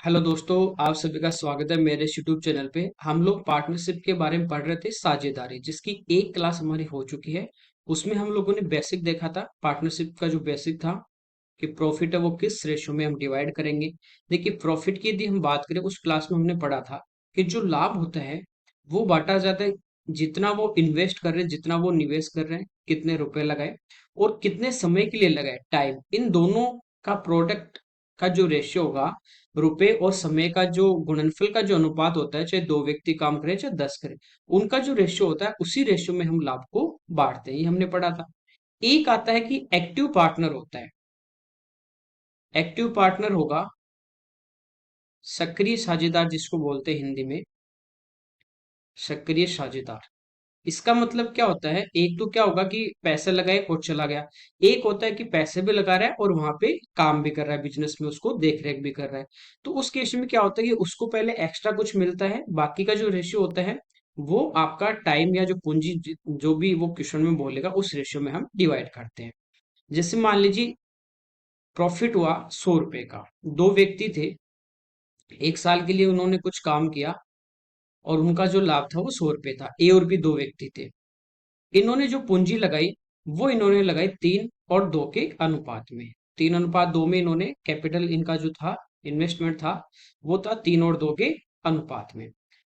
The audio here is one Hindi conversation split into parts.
हेलो दोस्तों, आप सभी का स्वागत है मेरे यूट्यूब चैनल पे। हम लोग पार्टनरशिप के बारे में पढ़ रहे थे, साझेदारी, जिसकी एक क्लास हमारी हो चुकी है। उसमें हम लोगों ने बेसिक देखा था। पार्टनरशिप का जो बेसिक था कि प्रॉफिट है वो किस रेशो में हम डिवाइड करेंगे। देखिए, प्रॉफिट की यदि हम बात करें, उस क्लास में हमने पढ़ा था कि जो लाभ होता है वो बांटा जाता है। जितना वो इन्वेस्ट कर रहे हैं, जितना वो निवेश कर रहे हैं, कितने रुपए लगाए और कितने समय के लिए लगाए, टाइम, इन दोनों का प्रोडक्ट का जो रेशियो होगा, रुपए और समय का जो गुणनफल का जो अनुपात होता है, चाहे दो व्यक्ति काम करें चाहे 10 करें, उनका जो रेशियो होता है, उसी रेशियो में हम लाभ को बांटते हैं। ये हमने पढ़ा था। एक आता है कि एक्टिव पार्टनर होता है। एक्टिव पार्टनर होगा सक्रिय साझेदार, जिसको बोलते हैं हिंदी में सक्रिय साझेदार। इसका मतलब क्या होता है? एक तो क्या होगा कि पैसे लगाए और चला गया। एक होता है कि पैसे भी लगा रहा है और वहां पे काम भी कर रहा है, बिजनेस में उसको देख रेख भी कर रहा है। तो उस केस में क्या होता है कि उसको पहले एक्स्ट्रा कुछ मिलता है, बाकी का जो रेशियो होता है वो आपका टाइम या जो पूंजी जो भी वो क्वेश्चन में बोलेगा, उस रेशियो में हम डिवाइड करते हैं। जैसे मान लीजिए प्रॉफिट हुआ 100 रुपए का। दो व्यक्ति थे, एक साल के लिए उन्होंने कुछ काम किया और उनका जो लाभ था वो 100 रुपए था। ए और बी दो व्यक्ति थे। इन्होंने जो पूंजी लगाई वो इन्होंने लगाई 3 और 2 के अनुपात में। 3:2 में इन्होंने कैपिटल, इनका जो था इन्वेस्टमेंट था, वो था 3 और 2 के अनुपात में।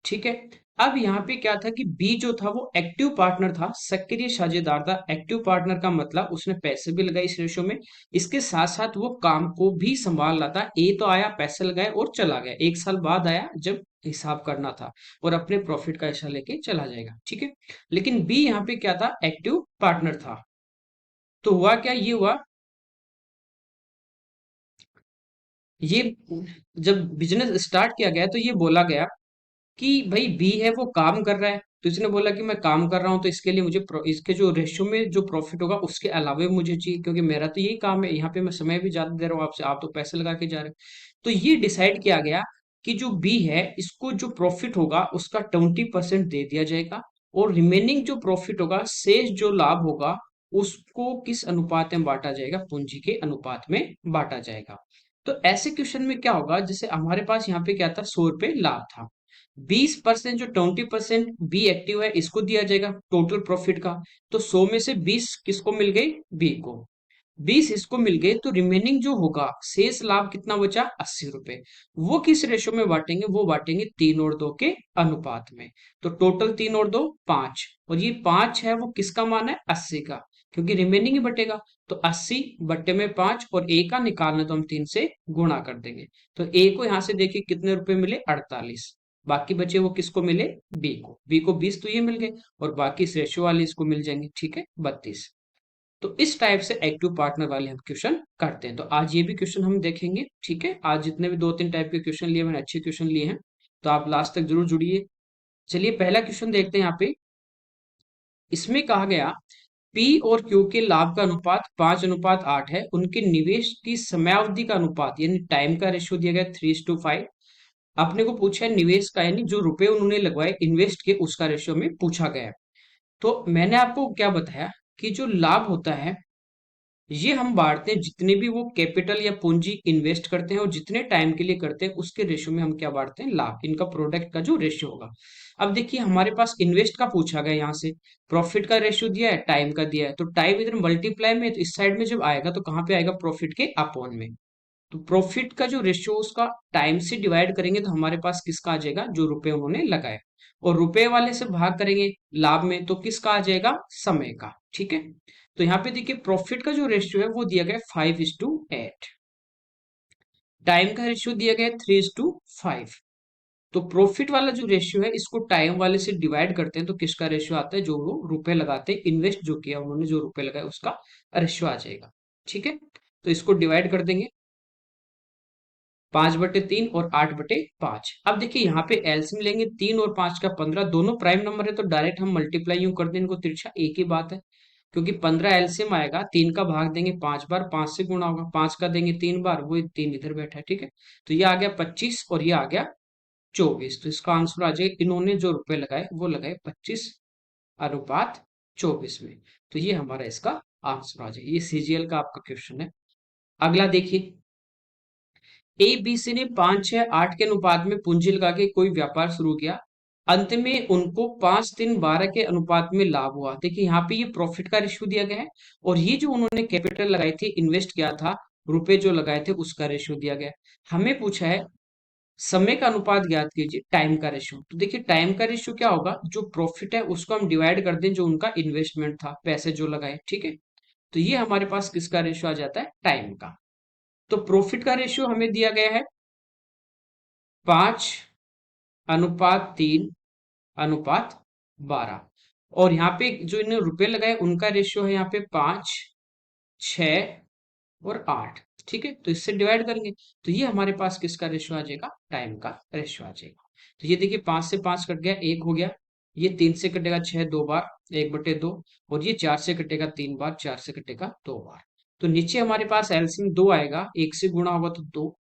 ठीक है। अब यहाँ पे क्या था कि बी जो था वो एक्टिव पार्टनर था, सक्रिय साझेदार था। एक्टिव पार्टनर का मतलब उसने पैसे भी लगाए इस रेशो में, इसके साथ साथ वो काम को भी संभाल रहा था। ए तो आया, पैसे लगाए और चला गया, 1 साल बाद आया जब हिसाब करना था, और अपने प्रॉफिट का हिस्सा लेके चला जाएगा। ठीक है। लेकिन बी यहाँ पे क्या था? एक्टिव पार्टनर था। तो हुआ क्या? ये हुआ, ये जब बिजनेस स्टार्ट किया गया तो ये बोला गया कि भाई बी है वो काम कर रहा है, तो इसने बोला कि मैं काम कर रहा हूं, तो इसके लिए मुझे इसके जो रेशियो में जो प्रॉफिट होगा उसके अलावा भी मुझे चाहिए, क्योंकि मेरा तो यही काम है, यहाँ पे मैं समय भी ज्यादा दे रहा हूँ आपसे, आप तो पैसे लगा के जा रहे हैं। तो ये डिसाइड किया गया कि जो बी है, इसको जो प्रॉफिट होगा उसका 20% दे दिया जाएगा, और रिमेनिंग जो प्रॉफिट होगा, शेष जो लाभ होगा, उसको किस अनुपात में बांटा जाएगा? पूंजी के अनुपात में बांटा जाएगा। तो ऐसे क्वेश्चन में क्या होगा, जैसे हमारे पास यहाँ पे क्या था, 100 रुपए लाभ था। 20% जो 20% बी एक्टिव है, इसको दिया जाएगा टोटल प्रॉफिट का। तो 100 में से 20 किसको मिल गई? बी को। 20 इसको मिल गए, तो रिमेनिंग जो होगा, शेष लाभ कितना बचा? 80 रुपए। वो किस रेशो में बांटेंगे? वो बांटेंगे 3 और 2 के अनुपात में। तो टोटल 3 और 2 5, और ये 5 है वो किसका मान है? 80 का, क्योंकि रिमेनिंग ही बटेगा। तो 80/5, और ए का निकालना तो हम 3 से गुणा कर देंगे। तो ए को यहां से देखिए कितने रुपए मिले? 48। बाकी बचे वो किसको मिले? बी को। बी को 20 तो ये मिल गए, और बाकी इस रेशियो वाले इसको मिल जाएंगे। ठीक है, 32। तो इस टाइप से एक्टिव पार्टनर वाले हम क्वेश्चन करते हैं। तो आज ये भी क्वेश्चन हम देखेंगे। ठीक है, आज जितने भी 2-3 टाइप के क्वेश्चन लिए, मैंने अच्छे क्वेश्चन लिए हैं, तो आप लास्ट तक जरूर जुड़िए। चलिए पहला क्वेश्चन देखते हैं यहाँ पे। इसमें कहा गया पी और क्यू के लाभ का अनुपात 5:8 है, उनके निवेश की समयावधि का अनुपात यानी टाइम का रेशियो दिया गया 3:5। अपने को पूछा है निवेश का, यानी जो रुपए उन्होंने लगवाए इन्वेस्ट के, उसका रेशियो में पूछा गया है। तो मैंने आपको क्या बताया कि जो लाभ होता है, ये हम बांटते हैं, जितने भी वो कैपिटल या पूंजी इन्वेस्ट करते हैं और जितने टाइम के लिए करते हैं, उसके रेशियो में हम क्या बांटते हैं? लाभ। इनका प्रोडक्ट का जो रेशियो होगा। अब देखिए, हमारे पास इन्वेस्ट का पूछा गया, यहाँ से प्रॉफिट का रेशियो दिया है, टाइम का दिया है। तो टाइम इधर मल्टीप्लाई में, तो इस साइड में जब आएगा तो कहाँ पे आएगा? प्रॉफिट के अपॉन में। तो प्रॉफिट का जो रेशियो उसका टाइम से डिवाइड करेंगे तो हमारे पास किसका आ जाएगा? जो रुपए उन्होंने लगाए। और रुपए वाले से भाग करेंगे लाभ में, तो किसका आ जाएगा? समय का। ठीक है। तो यहाँ पे देखिए प्रॉफिट का जो रेशियो है वो दिया गया 5:8। टाइम का रेशियो दिया गया 3:5। तो प्रॉफिट वाला जो रेशियो है, इसको टाइम वाले से डिवाइड करते हैं तो किसका रेशियो आता है? जो वो रुपए लगाते हैं, इन्वेस्ट जो किया उन्होंने, जो रुपए लगाए, उसका रेशियो आ जाएगा। ठीक है। तो इसको डिवाइड कर देंगे, 5/3 और 8/5। अब देखिए यहाँ पे एलसीएम लेंगे, 3 और 5 का 15, दोनों प्राइम नंबर है तो डायरेक्ट हम मल्टीप्लाई यूं कर दें इनको तिरछा, एक ही बात है। क्योंकि 15 एलसीएम आएगा, 3 का भाग देंगे 5 बार, 5 से गुणा होगा, 5 का देंगे 3 बार, वो 3 इधर बैठा है। ठीक है। तो ये आ गया 25 और ये आ गया 24। तो इसका आंसर आ जाएगा, इन्होंने जो रुपए लगाए वो लगाए 25:24 में। तो ये हमारा इसका आंसर आ जाएगा। ये सीजीएल का आपका क्वेश्चन है। अगला देखिए, ए बी सी ने 5, 6, 8 के अनुपात में पूंजी लगा के कोई व्यापार शुरू किया। अंत में उनको 5, 3, 12 के अनुपात में लाभ हुआ। देखिए यहाँ पे ये प्रॉफिट का रेशियो दिया गया है, और ये जो उन्होंने कैपिटल लगाई थी, इन्वेस्ट किया था, रुपए जो लगाए थे, उसका रेशियो दिया गया है। हमें पूछा है समय का अनुपात ज्ञात कीजिए, टाइम का रेशियो। तो देखिए टाइम का रेशियो क्या होगा, जो प्रॉफिट है उसको हम डिवाइड कर दें जो उनका इन्वेस्टमेंट था, पैसे जो लगाए, ठीक है। तो ये हमारे पास किसका रेशियो आ जाता है, टाइम का। तो प्रॉफिट का रेशियो हमें दिया गया है 5:3:12, और यहाँ पे जो इन्हें रुपए लगाए उनका रेशियो है यहाँ पे 5, 6 और 8, ठीक है। तो इससे डिवाइड करेंगे तो ये हमारे पास किसका रेशियो आ जाएगा, टाइम का रेशियो आ जाएगा। तो ये देखिए 5 से 5 कट गया, 1 हो गया। ये 3 से कटेगा 6 दो बार, 1/2। और ये 4 से कटेगा 3 बार, 4 से कटेगा 2 बार। तो नीचे हमारे पास एलसीएम 2 आएगा, 1 से गुणा होगा तो 2,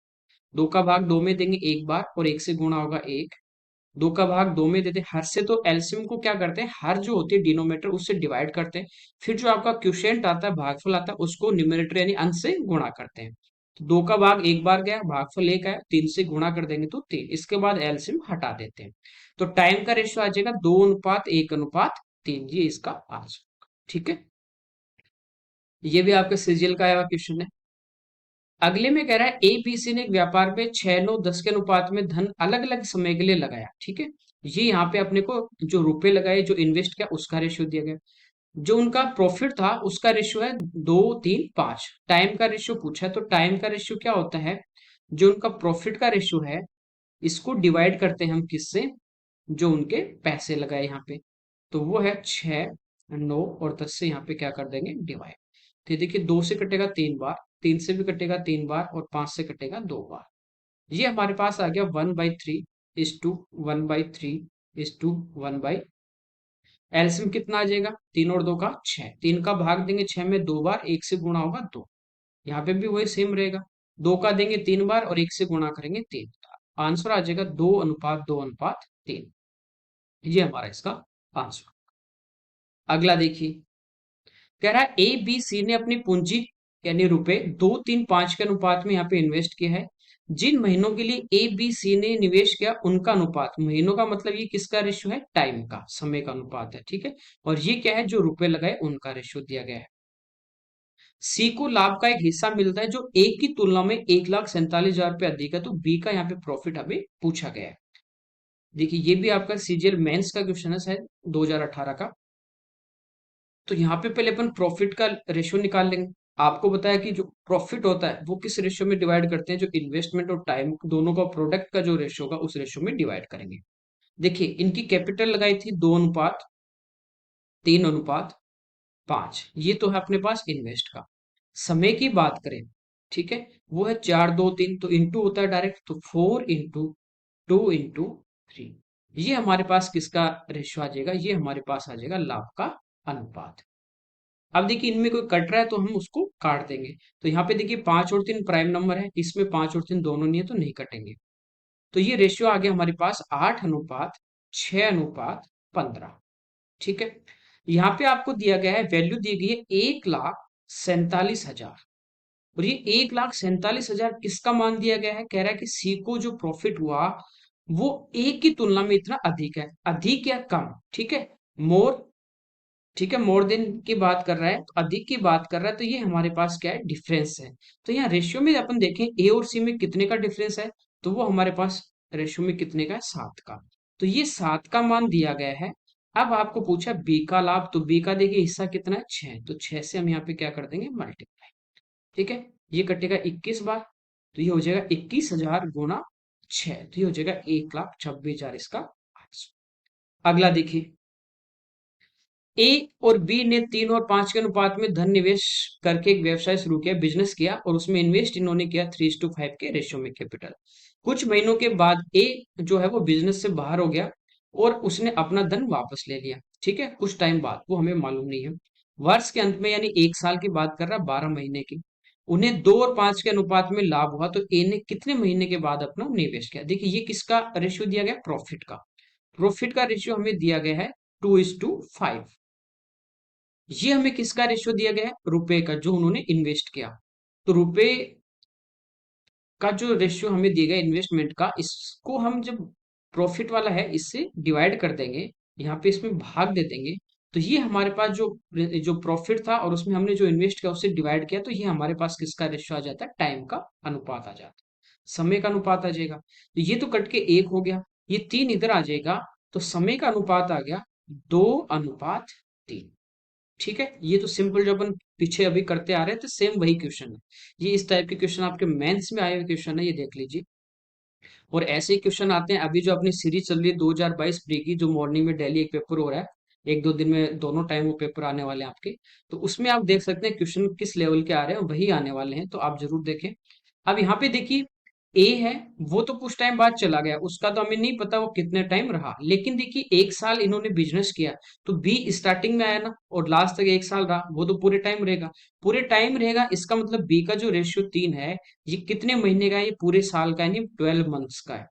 2 का भाग 2 में देंगे 1 बार, और 1 से गुणा होगा 1, 2 का भाग 2 में देते हैं। हर से तो एलसीएम को क्या करते हैं, हर जो होती है डिनोमिनेटर उससे डिवाइड करते हैं। फिर जो आपका क्वोशिएंट आता है, भागफल आता है, उसको न्यूमरेटर यानी अंश से गुणा करते हैं। तो 2 का भाग 1 बार गया, भागफल 1 आया, 3 से गुणा कर देंगे तो 3, इसके बाद एलसीएम हटा देते हैं। तो टाइम का रेशियो आ जाएगा 2:1:3, ये इसका आंसर, ठीक है। ये भी आपके सीजीएल का आया क्वेश्चन है। अगले में कह रहा है ए बी सी ने एक व्यापार पे 6, 9, 10 के अनुपात में धन अलग अलग समय के लिए लगाया, ठीक है। ये यहाँ पे अपने को जो रुपए लगाए, जो इन्वेस्ट किया, उसका रेशियो दिया गया। जो उनका प्रॉफिट था उसका रेशियो है 2, 3, 5। टाइम का रेशियो पूछा है, तो टाइम का रेशियो क्या होता है, जो उनका प्रॉफिट का रेशियो है, इसको डिवाइड करते हैं हम किससे, जो उनके पैसे लगाए यहाँ पे। तो वो है 6, 9 और 10 से यहाँ पे क्या कर देंगे, डिवाइड। तो ये देखिए 2 से कटेगा 3 बार, 3 से भी कटेगा 3 बार, और 5 से कटेगा 2 बार। ये हमारे पास आ गया 1/3:1/3:1। एलसीएम कितना आ जाएगा, 3 और 2 का 6, 3 का भाग देंगे 6 में 2 बार, 1 से गुणा होगा 2। यहाँ पे भी वही सेम रहेगा, 2 का देंगे 3 बार, और 1 से गुणा करेंगे 3। आंसर आ जाएगा 2:2:3। ये हमारा इसका आंसर। अगला देखिए, कह रहा है ए बी सी ने अपनी पूंजी यानी रुपए 2, 3, 5 के अनुपात में यहाँ पे इन्वेस्ट किया है। जिन महीनों के लिए ए बी सी ने निवेश किया उनका अनुपात, महीनों का मतलब ये किसका रेशियो है, टाइम का, समय का अनुपात है, ठीक है। और ये क्या है, जो रुपए लगाए उनका रेशियो दिया गया है। सी को लाभ का एक हिस्सा मिलता है जो ए की तुलना में 1,47,000 रुपये अधिक है, तो बी का यहाँ पे प्रॉफिट हमें पूछा गया है। देखिए ये भी आपका सीजीएल मेंस का क्वेश्चन है शायद 2018 का। तो यहाँ पे पहले अपन प्रॉफिट का रेशियो निकाल लेंगे। आपको बताया कि जो प्रॉफिट होता है वो किस रेशियो में डिवाइड करते हैं, जो इन्वेस्टमेंट और टाइम दोनों का प्रोडक्ट का जो रेशियो होगा उस रेशियो में डिवाइड करेंगे। देखिए इनकी कैपिटल लगाई थी 2:3:5, ये तो है अपने पास इन्वेस्ट का। समय की बात करें, ठीक है, वो है 4, 2, 3, तो इंटू होता है डायरेक्ट, तो 4:2:3। ये हमारे पास किसका रेशियो आ जाएगा, ये हमारे पास आ जाएगा लाभ का अनुपात। अब देखिए इनमें कोई कट रहा है तो हम उसको काट देंगे। तो यहाँ पे देखिए 5 और 3 प्राइम नंबर है, इसमें 5 और 3 दोनों नहीं है तो नहीं कटेंगे। तो ये रेशियो आ गया हमारे पास 8:6:15, ठीक है। यहाँ पे आपको दिया गया है, वैल्यू दी गई है 1,47,000, और ये 1,47,000 किसका मान दिया गया है, कह रहा है कि सी को जो प्रॉफिट हुआ वो ए की तुलना में इतना अधिक है, अधिक या कम, ठीक है, मोर, ठीक है, मोर देन की बात कर रहा है, तो अधिक की बात कर रहा है, तो ये हमारे पास क्या है, डिफरेंस है। तो यहाँ रेशियो में अपन देखें ए और सी में कितने का डिफरेंस है, तो वो हमारे पास रेशियो में कितने का है, 7 का। तो ये 7 का मान दिया गया है। अब आपको पूछा बी का लाभ, तो बी का देखिए हिस्सा कितना है, 6, तो 6 से हम यहाँ पे क्या कर देंगे, मल्टीप्लाई, ठीक है। ये कटेगा 21 बार, तो ये हो जाएगा 21,000 गुणा 6, तो ये हो जाएगा 1,26,000 इसका आंसर। अगला देखिए, ए और बी ने 3 और 5 के अनुपात में धन निवेश करके एक व्यवसाय शुरू किया, बिजनेस किया, और उसमें इन्वेस्ट इन्होंने किया 3:5 के रेशियो में कैपिटल। कुछ महीनों के बाद ए जो है वो बिजनेस से बाहर हो गया और उसने अपना धन वापस ले लिया, ठीक है, कुछ टाइम बाद, वो हमें मालूम नहीं है। वर्ष के अंत में यानी 1 साल की बात कर रहा, 12 महीने की, उन्हें 2 और 5 के अनुपात में लाभ हुआ, तो ए ने कितने महीने के बाद अपना निवेश किया। देखिए ये किसका रेशियो दिया गया, प्रॉफिट का। प्रॉफिट का रेशियो हमें दिया गया है 2:5। ये हमें किसका रेशियो दिया गया है, रुपए का, जो उन्होंने इन्वेस्ट किया। तो रुपए का जो रेशियो हमें दिया गया इन्वेस्टमेंट का, इसको हम जब प्रॉफिट वाला है इससे डिवाइड कर देंगे, यहाँ पे इसमें भाग दे देंगे, तो ये हमारे पास जो जो प्रॉफिट था और उसमें हमने जो इन्वेस्ट किया उससे डिवाइड किया, तो ये हमारे पास किसका रेशियो आ जाता है, टाइम का अनुपात आ जाता है, समय का अनुपात आ जाएगा। तो ये तो कट के एक हो गया, ये तीन इधर आ जाएगा, तो समय का अनुपात आ गया 2:3। ठीक है, ये तो सिंपल जो अपन पीछे अभी करते आ रहे थे सेम वही क्वेश्चन है। ये इस टाइप के क्वेश्चन आपके मेंस में आए हुए क्वेश्चन है, ये देख लीजिए। और ऐसे ही क्वेश्चन आते हैं, अभी जो अपनी सीरीज चल रही है 2022 प्री की, जो मॉर्निंग में डेली एक पेपर हो रहा है, एक दो दिन में दोनों टाइम वो पेपर आने वाले हैं आपके, तो उसमें आप देख सकते हैं क्वेश्चन किस लेवल के आ रहे हैं, वही आने वाले हैं, तो आप जरूर देखें। अब यहाँ पे देखिए, ए है, वो तो कुछ टाइम बाद चला गया, उसका तो हमें नहीं पता वो कितने टाइम रहा, लेकिन देखिए एक साल इन्होंने बिजनेस किया, तो बी स्टार्टिंग में आया ना, और लास्ट तक एक साल रहा, वो तो पूरे टाइम रहेगा। पूरे टाइम रहेगा, इसका मतलब बी का जो रेशियो 3 है, ये कितने महीने का है, ये पूरे साल का है, यानी 12 मंथ्स का है।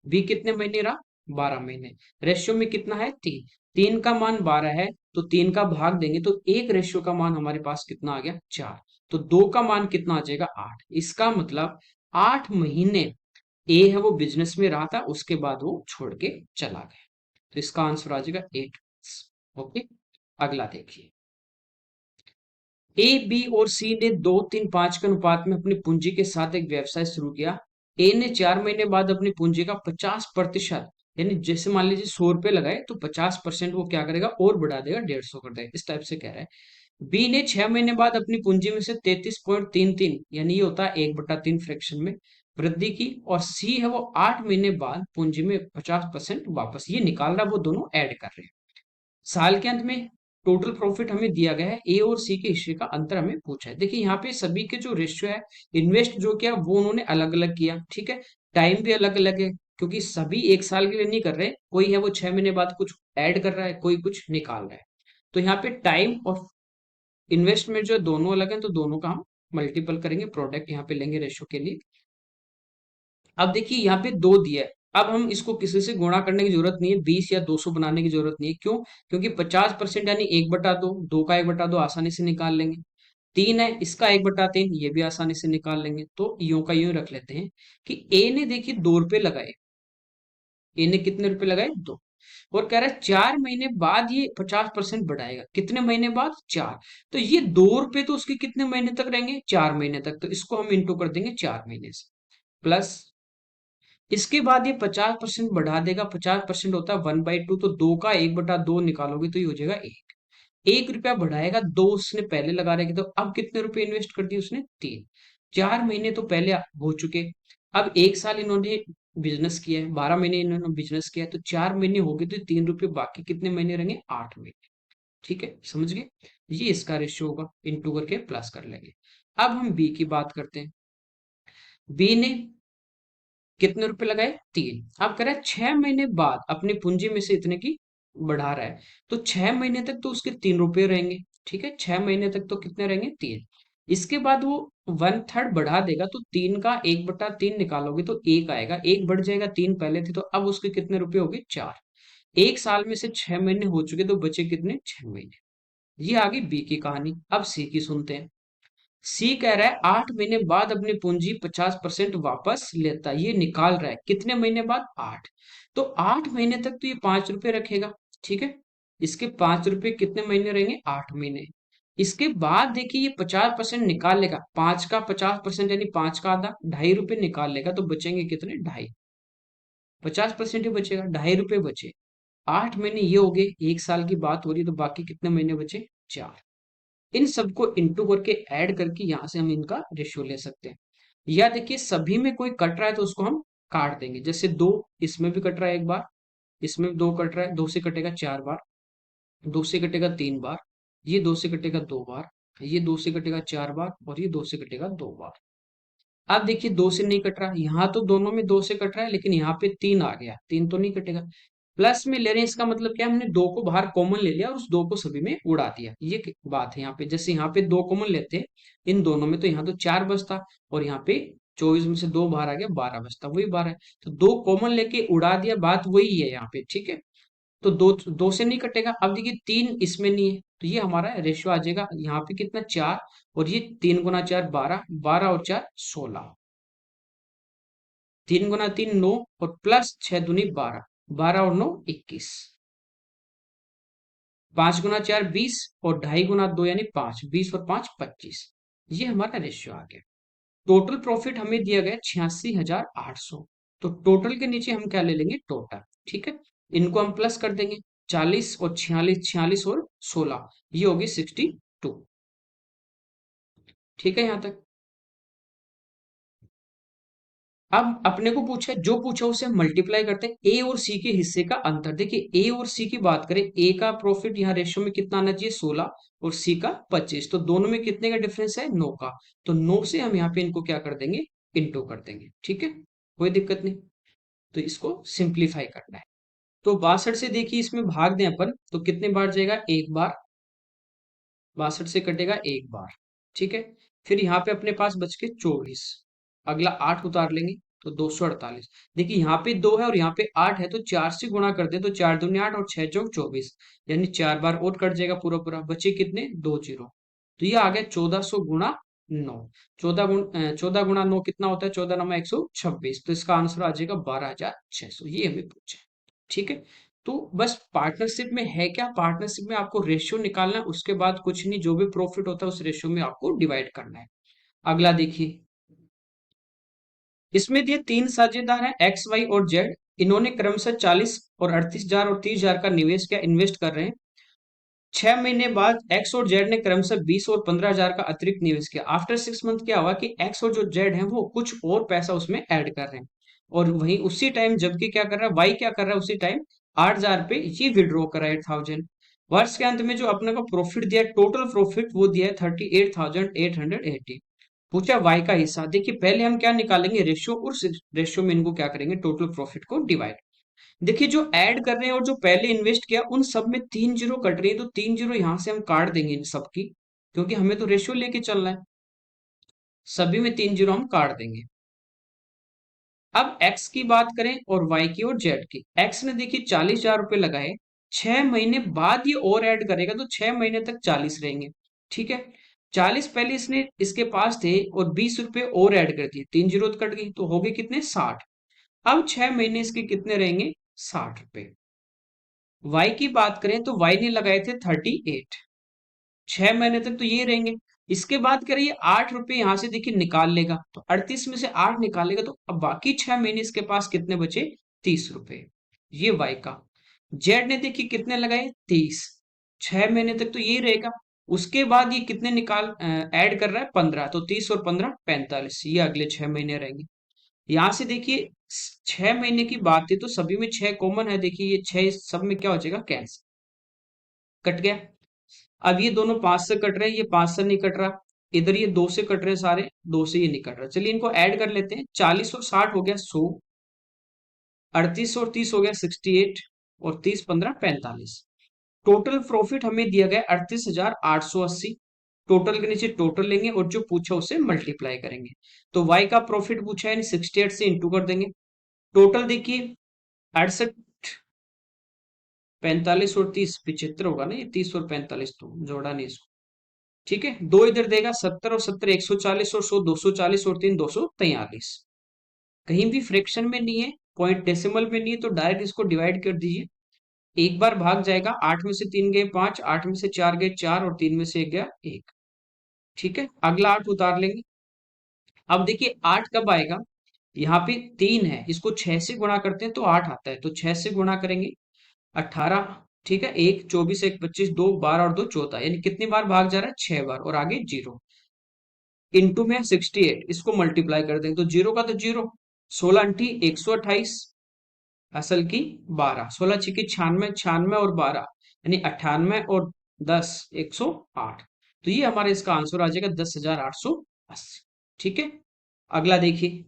बी कितने महीने रहा, 12 महीने। रेशियो में कितना है, 3। 3 का मान 12 है, तो 3 का भाग देंगे तो एक रेशियो का मान हमारे पास कितना आ गया, 4। तो 2 का मान कितना आ जाएगा, 8। इसका मतलब 8 महीने ए है वो बिजनेस में रहा था, उसके बाद वो छोड़ के चला गया, तो इसका आंसर आ जाएगा 8। ओके, अगला देखिए। ए, बी और सी ने 2:3:5 के अनुपात में अपनी पूंजी के साथ एक व्यवसाय शुरू किया। ए ने 4 महीने बाद अपनी पूंजी का 50%, यानी जैसे मान लीजिए 100 रुपए लगाए, तो 50% वो क्या करेगा, और बढ़ा देगा, 150 कर देगा, इस टाइप से कह रहा है। बी ने 6 महीने बाद अपनी पूंजी में से 33.33, यानी ये होता है 1/3 फ्रैक्शन में वृद्धि की, और सी है वो 8 महीने बाद पूंजी में 50% वापस, ये निकाल रहा है, वो दोनों ऐड कर रहे हैं। साल के अंत में टोटल प्रॉफिट हमें दिया गया है, ए और सी के हिस्से का अंतर हमें पूछा है। देखिए यहाँ पे सभी के जो रेशियो है, इन्वेस्ट जो किया वो उन्होंने अलग अलग किया, ठीक है, टाइम भी अलग अलग है, क्योंकि सभी एक साल के लिए नहीं कर रहे, कोई है वो 6 महीने बाद कुछ ऐड कर रहा है, कोई कुछ निकाल रहा है। तो यहाँ पे टाइम और इन्वेस्टमेंट जो है दोनों अलग है, तो दोनों का हम मल्टीपल करेंगे, प्रोडक्ट यहाँ पे लेंगे रेशियो के लिए। अब देखिए यहाँ पे 2 दिया है, अब हम इसको किसी से गुणा करने की जरूरत नहीं है, 20 या 200 बनाने की जरूरत नहीं है, क्यों, क्योंकि 50% यानी 1/2, 2 का 1/2 आसानी से निकाल लेंगे। 3 है, इसका 1/3 ये भी आसानी से निकाल लेंगे, तो यूं का यूं रख लेते हैं कि ए ने देखिए 2 रुपए लगाए, ए ने कितने रुपए लगाए, 2, और कह रहा है 4 महीने बाद ये 50% बढ़ाएगा, कितने महीने बाद, 4। तो ये 2 रुपए तो उसके कितने महीने तक रहेंगे, 4 महीने तक, तो इसको हम इंटू कर देंगे 4 महीने से, प्लस इसके बाद ये 50% बढ़ा देगा, 50% होता है 1/2, तो 2 का 1/2 निकालोगे तो ये हो जाएगा 1। 1 रुपया बढ़ाएगा, 2 उसने पहले लगा रखे, तो अब कितने रुपए इन्वेस्ट कर दिए उसने, 3। 4 महीने तो पहले हो चुके, अब एक साल इन्होंने बिजनेस किया है, 12 महीने इन्होंने बिजनेस किया है, तो 4 महीने हो गए, तो 3 रुपए बाकी कितने महीने रहेंगे, 8 महीने। ठीक है, समझ गए, ये इसका रेशियो होगा, इंटू करके प्लस कर लेंगे। अब हम बी की बात करते हैं। बी ने कितने रुपए लगाए, 3। अब कह रहा है 6 महीने बाद अपनी पूंजी में से इतने की बढ़ा रहा है, तो 6 महीने तक तो उसके 3 रुपए रहेंगे, ठीक है, 6 महीने तक तो कितने रहेंगे, 3। इसके बाद वो 1/3 बढ़ा देगा, तो 3 का 1/3 निकालोगे तो 1 आएगा, 1 बढ़ जाएगा, 3 पहले थे, तो अब उसके कितने रुपए हो गए, 4। एक साल में से 6 महीने हो चुके, तो बचे कितने, 6 महीने। ये आगे बी की कहानी, अब सी की सुनते हैं। सी कह रहा है 8 महीने बाद अपनी पूंजी 50% वापस लेता है, ये निकाल रहा है, कितने महीने बाद, 8। तो 8 महीने तक तो ये 5 रुपए रखेगा, ठीक है, इसके 5 रुपए कितने महीने रहेंगे, 8 महीने। इसके बाद देखिए ये 50% निकाल लेगा, 5 का 50% यानी 5 का आधा, 2.5 रुपए निकाल लेगा, तो बचेंगे कितने, 2.5। 50% ही बचेगा, 2.5 रुपए बचे। 8 महीने ये हो गए, एक साल की बात हो रही है, तो बाकी कितने महीने बचे, 4। इन सबको इंटू करके ऐड करके यहाँ से हम इनका रेशियो ले सकते हैं। या देखिए सभी में कोई कट रहा है तो उसको हम काट देंगे, जैसे 2 इसमें भी कट रहा है एक बार, इसमें भी 2 कट रहा है, 2 से कटेगा 4 बार, 2 से कटेगा 3 बार, ये 2 से कटेगा 2 बार, ये 2 से कटेगा 4 बार, और ये 2 से कटेगा 2 बार। अब देखिए 2 से नहीं कट रहा, यहाँ तो दोनों में 2 से कट रहा है, लेकिन यहाँ पे 3 आ गया, 3 तो नहीं कटेगा। प्लस में ले रहे हैं, इसका मतलब क्या है, हमने 2 को बाहर कॉमन ले लिया और उस 2 को सभी में उड़ा दिया, ये बात है यहाँ पे। जैसे यहाँ पे 2 कॉमन लेते हैं इन दोनों में, तो यहाँ तो 4 बचता, और यहाँ पे 24 में से 2 बाहर आ गया, 12 बचता, वही 12 है, तो 2 कॉमन लेके उड़ा दिया, बात वही है यहाँ पे, ठीक है। तो दो दो से नहीं कटेगा। अब देखिए तीन इसमें नहीं है, तो ये हमारा रेशियो आ जाएगा यहाँ पे कितना, 4। और ये 3 गुना 4 12, 12 और 4 16, 3 गुना 3 9, और प्लस 6 दूनी 12, 12 और 9 21, 5 गुना 4 20, और 2.5 गुना 2 यानी 5, 20 और 5 25। ये हमारा रेशियो आ गया। टोटल प्रॉफिट हमें दिया गया 86,800। तो टोटल के नीचे हम क्या ले लेंगे, टोटल। ठीक है, इनको हम प्लस कर देंगे, 40 और 46, 46 और 16, ये होगी 62। ठीक है यहाँ तक। अब अपने को पूछा है, जो पूछा उसे हम मल्टीप्लाई करते हैं, ए और सी के हिस्से का अंतर। देखिए ए और सी की बात करें, ए का प्रॉफिट यहाँ रेशियो में कितना आना चाहिए, 16, और सी का 25, तो दोनों में कितने का डिफरेंस है, 9 का। तो 9 से हम यहाँ पे इनको क्या कर देंगे, इंटू कर देंगे। ठीक है, कोई दिक्कत नहीं। तो इसको सिंप्लीफाई करना है। तो 62 से देखिए इसमें भाग दें अपन, तो कितने बार जाएगा, एक बार। 62 से कटेगा एक बार। ठीक है, फिर यहाँ पे अपने पास बच के 24, अगला 8 उतार लेंगे, तो 248। देखिए यहाँ पे 2 है और यहाँ पे 8 है, तो 4 से गुणा कर दे, तो 4 दूनी 8 और 6 चौक 24, यानी 4 बार और कट जाएगा पूरा पूरा, बचे कितने, 2 जीरो। तो ये आ गया 1400 गुणा 9। 14 गुणा 9 कितना होता है, 14 9 126, तो इसका आंसर आ जाएगा 12,600। ये हमें पूछा है। ठीक है, तो बस पार्टनरशिप में है क्या, पार्टनरशिप में आपको रेशियो निकालना है, उसके बाद कुछ नहीं, जो भी प्रॉफिट होता है उस रेशियो में आपको डिवाइड करना है। अगला देखिए, इसमें दिए तीन साझेदार हैं, एक्स वाई और जेड। इन्होंने क्रमशः 40 और 38,000 और 30,000 का निवेश किया, इन्वेस्ट कर रहे हैं। 6 महीने बाद एक्स और जेड ने क्रमशः 20 और 15,000 का अतिरिक्त निवेश किया। आफ्टर 6 मंथ क्या हुआ कि एक्स और जो जेड है वो कुछ और पैसा उसमें ऐड कर रहे हैं, और वहीं उसी टाइम जबकि क्या कर रहा है, वाई क्या कर रहा है, उसी टाइम 8,000 पे ये विड्रॉ कर रहा है, 8,000। वर्ष के अंत में जो अपने को प्रॉफिट दिया, टोटल प्रॉफिट वो दिया है 38,880। पूछा वाई का हिस्सा। देखिए पहले हम क्या निकालेंगे, रेशियो, और रेशियो में इनको क्या करेंगे, टोटल प्रॉफिट को डिवाइड। देखिए जो ऐड कर रहे हैं और जो पहले इन्वेस्ट किया, उन सब में 3 जीरो कट रही है, तो 3 जीरो यहां से हम काट देंगे इन सब की, क्योंकि हमें तो रेशियो लेके चलना है। सभी में 3 जीरो हम काट देंगे। अब एक्स की बात करें और वाई की और जेड की। एक्स ने देखिए 40,000 रुपए लगाए, 6 महीने बाद ये और ऐड करेगा, तो 6 महीने तक 40 रहेंगे। ठीक है, 40 पहले इसने इसके पास थे, और 20 रुपए और ऐड कर दिए, 3 जीरो तो कट गई, तो हो गए कितने, 60। अब 6 महीने इसके कितने रहेंगे, 60 रुपए। वाई की बात करें तो वाई ने लगाए थे 38, 6 महीने तक तो ये रहेंगे। इसके बाद कह रही है 8 रुपए यहां से देखिए निकाल लेगा, तो 38 में से 8 निकालेगा, तो अब बाकी 6 महीने इसके पास कितने बचे, 30 रुपए। ये वाई का। जेड ने देखिए कितने लगाए, 30, 6 महीने तक तो ये रहेगा। उसके बाद ये कितने निकाल ऐड कर रहा है, 15, तो 30 और 15 45, ये अगले 6 महीने रहेंगे। यहां से देखिए 6 महीने की बात है, तो सभी में 6 कॉमन है, देखिए ये 6 सब में क्या हो जाएगा, कैंसिल, कट गया। अब ये दोनों 5 से कट रहे हैं, ये 5 से नहीं कट रहा। इधर ये 2 से कट रहे हैं सारे, 2 से ये नहीं कट रहा। चलिए इनको ऐड कर लेते हैं, 40 और 60 हो गया 100, 38 और 30 हो गया 68, और 30 15 45। टोटल प्रॉफिट हमें दिया गया 38,880। टोटल के नीचे टोटल लेंगे और जो पूछा उसे मल्टीप्लाई करेंगे। तो वाई का प्रॉफिट पूछा है, 68 से इंटू कर देंगे। टोटल देखिए 68, 45 और 30, 75 होगा ना, ये 30 और 45 तो जोड़ा नहीं इसको। ठीक है, दो इधर देगा, 70 और 70 140, और 100 240, और 3 243। कहीं भी फ्रैक्शन में नहीं है, पॉइंट डेसिमल में नहीं है, तो डायरेक्ट इसको डिवाइड कर दीजिए। एक बार भाग जाएगा, 8 में से 3 गए 5, 8 में से 4 गए 4, और 3 में से 1 गया 1। ठीक है, अगला 8 उतार लेंगे। अब देखिए 8 कब आएगा, यहाँ पे 3 है, इसको 6 से गुणा करते हैं तो 8 आता है, तो 6 से गुणा करेंगे, 18। ठीक है, 1 24 1 25 2 12 और 2 14, यानी कितनी बार भाग जा रहा है, 6 बार, और आगे जीरो। इंटू में 68, इसको मल्टीप्लाई कर देंगे, तो जीरो का तो जीरो, 16 128, असल की 12, 16 छिके 96, 96 और 12 यानी 98, और 10 108। तो ये हमारे इसका आंसर आ जाएगा 10,880। ठीक है, अगला देखिए,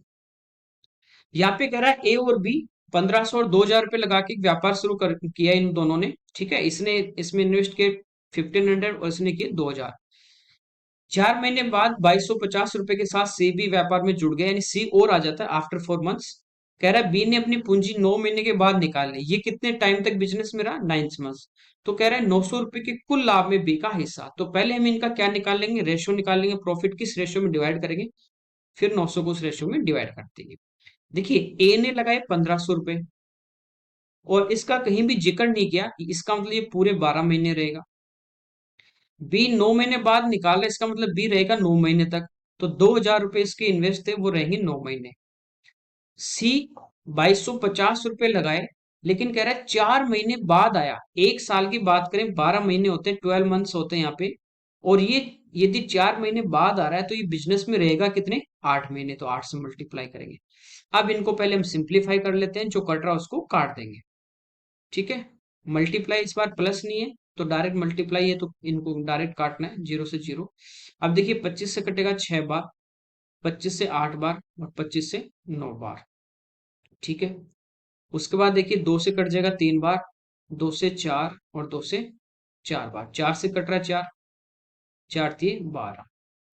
यहाँ पे कह रहा है ए और बी 1,500 और 2,000 रुपए लगा के व्यापार शुरू कर किया इन दोनों ने। ठीक है, इसने इसमें इन्वेस्ट किए 1,500 और इसने किए 2,000। 4 महीने बाद 2,250 रुपए के साथ सी भी व्यापार में जुड़ गया, यानी सी और आ जाता है आफ्टर 4 मंथ्स। कह रहा है बी ने अपनी पूंजी 9 महीने के बाद निकाली, ये कितने टाइम तक बिजनेस में रहा, 9 मंथ्स। तो कह रहा है 900 रुपए के कुल लाभ में बी का हिस्सा। तो पहले हम इनका क्या निकाल लेंगे, रेशियो निकाल लेंगे, प्रॉफिट किस रेशियो में डिवाइड करेंगे, फिर 900 को उस रेशियो में डिवाइड कर देंगे। देखिए ए ने लगाए 1500 रुपए, और इसका कहीं भी जिक्र नहीं किया, इसका मतलब ये पूरे 12 महीने रहेगा। बी 9 महीने बाद निकाला, इसका मतलब बी रहेगा 9 महीने तक। तो 2000 रुपए इसके इन्वेस्ट थे, वो रहेंगे 9 महीने। सी 2250 रुपए लगाए, लेकिन कह रहा है 4 महीने बाद आया। एक साल की बात करें, 12 महीने होते हैं, 12 मंथ्स होते हैं यहाँ पे। और ये यदि 4 महीने बाद आ रहा है तो ये बिजनेस में रहेगा कितने, 8 महीने। तो 8 से मल्टीप्लाई करेंगे। अब इनको पहले हम सिंप्लीफाई कर लेते हैं, जो कट रहा है उसको काट देंगे। ठीक है, मल्टीप्लाई इस बार प्लस नहीं है, तो डायरेक्ट मल्टीप्लाई है, तो इनको डायरेक्ट काटना है, 0 से 0। अब देखिए 25 से कटेगा 6 बार, 25 से 8 बार, और 25 से 9 बार। ठीक है, उसके बाद देखिए 2 से कट जाएगा 3 बार, 2 से 4, और 2 से 4 बार। 4 से कट रहा है 4, 4 3 12।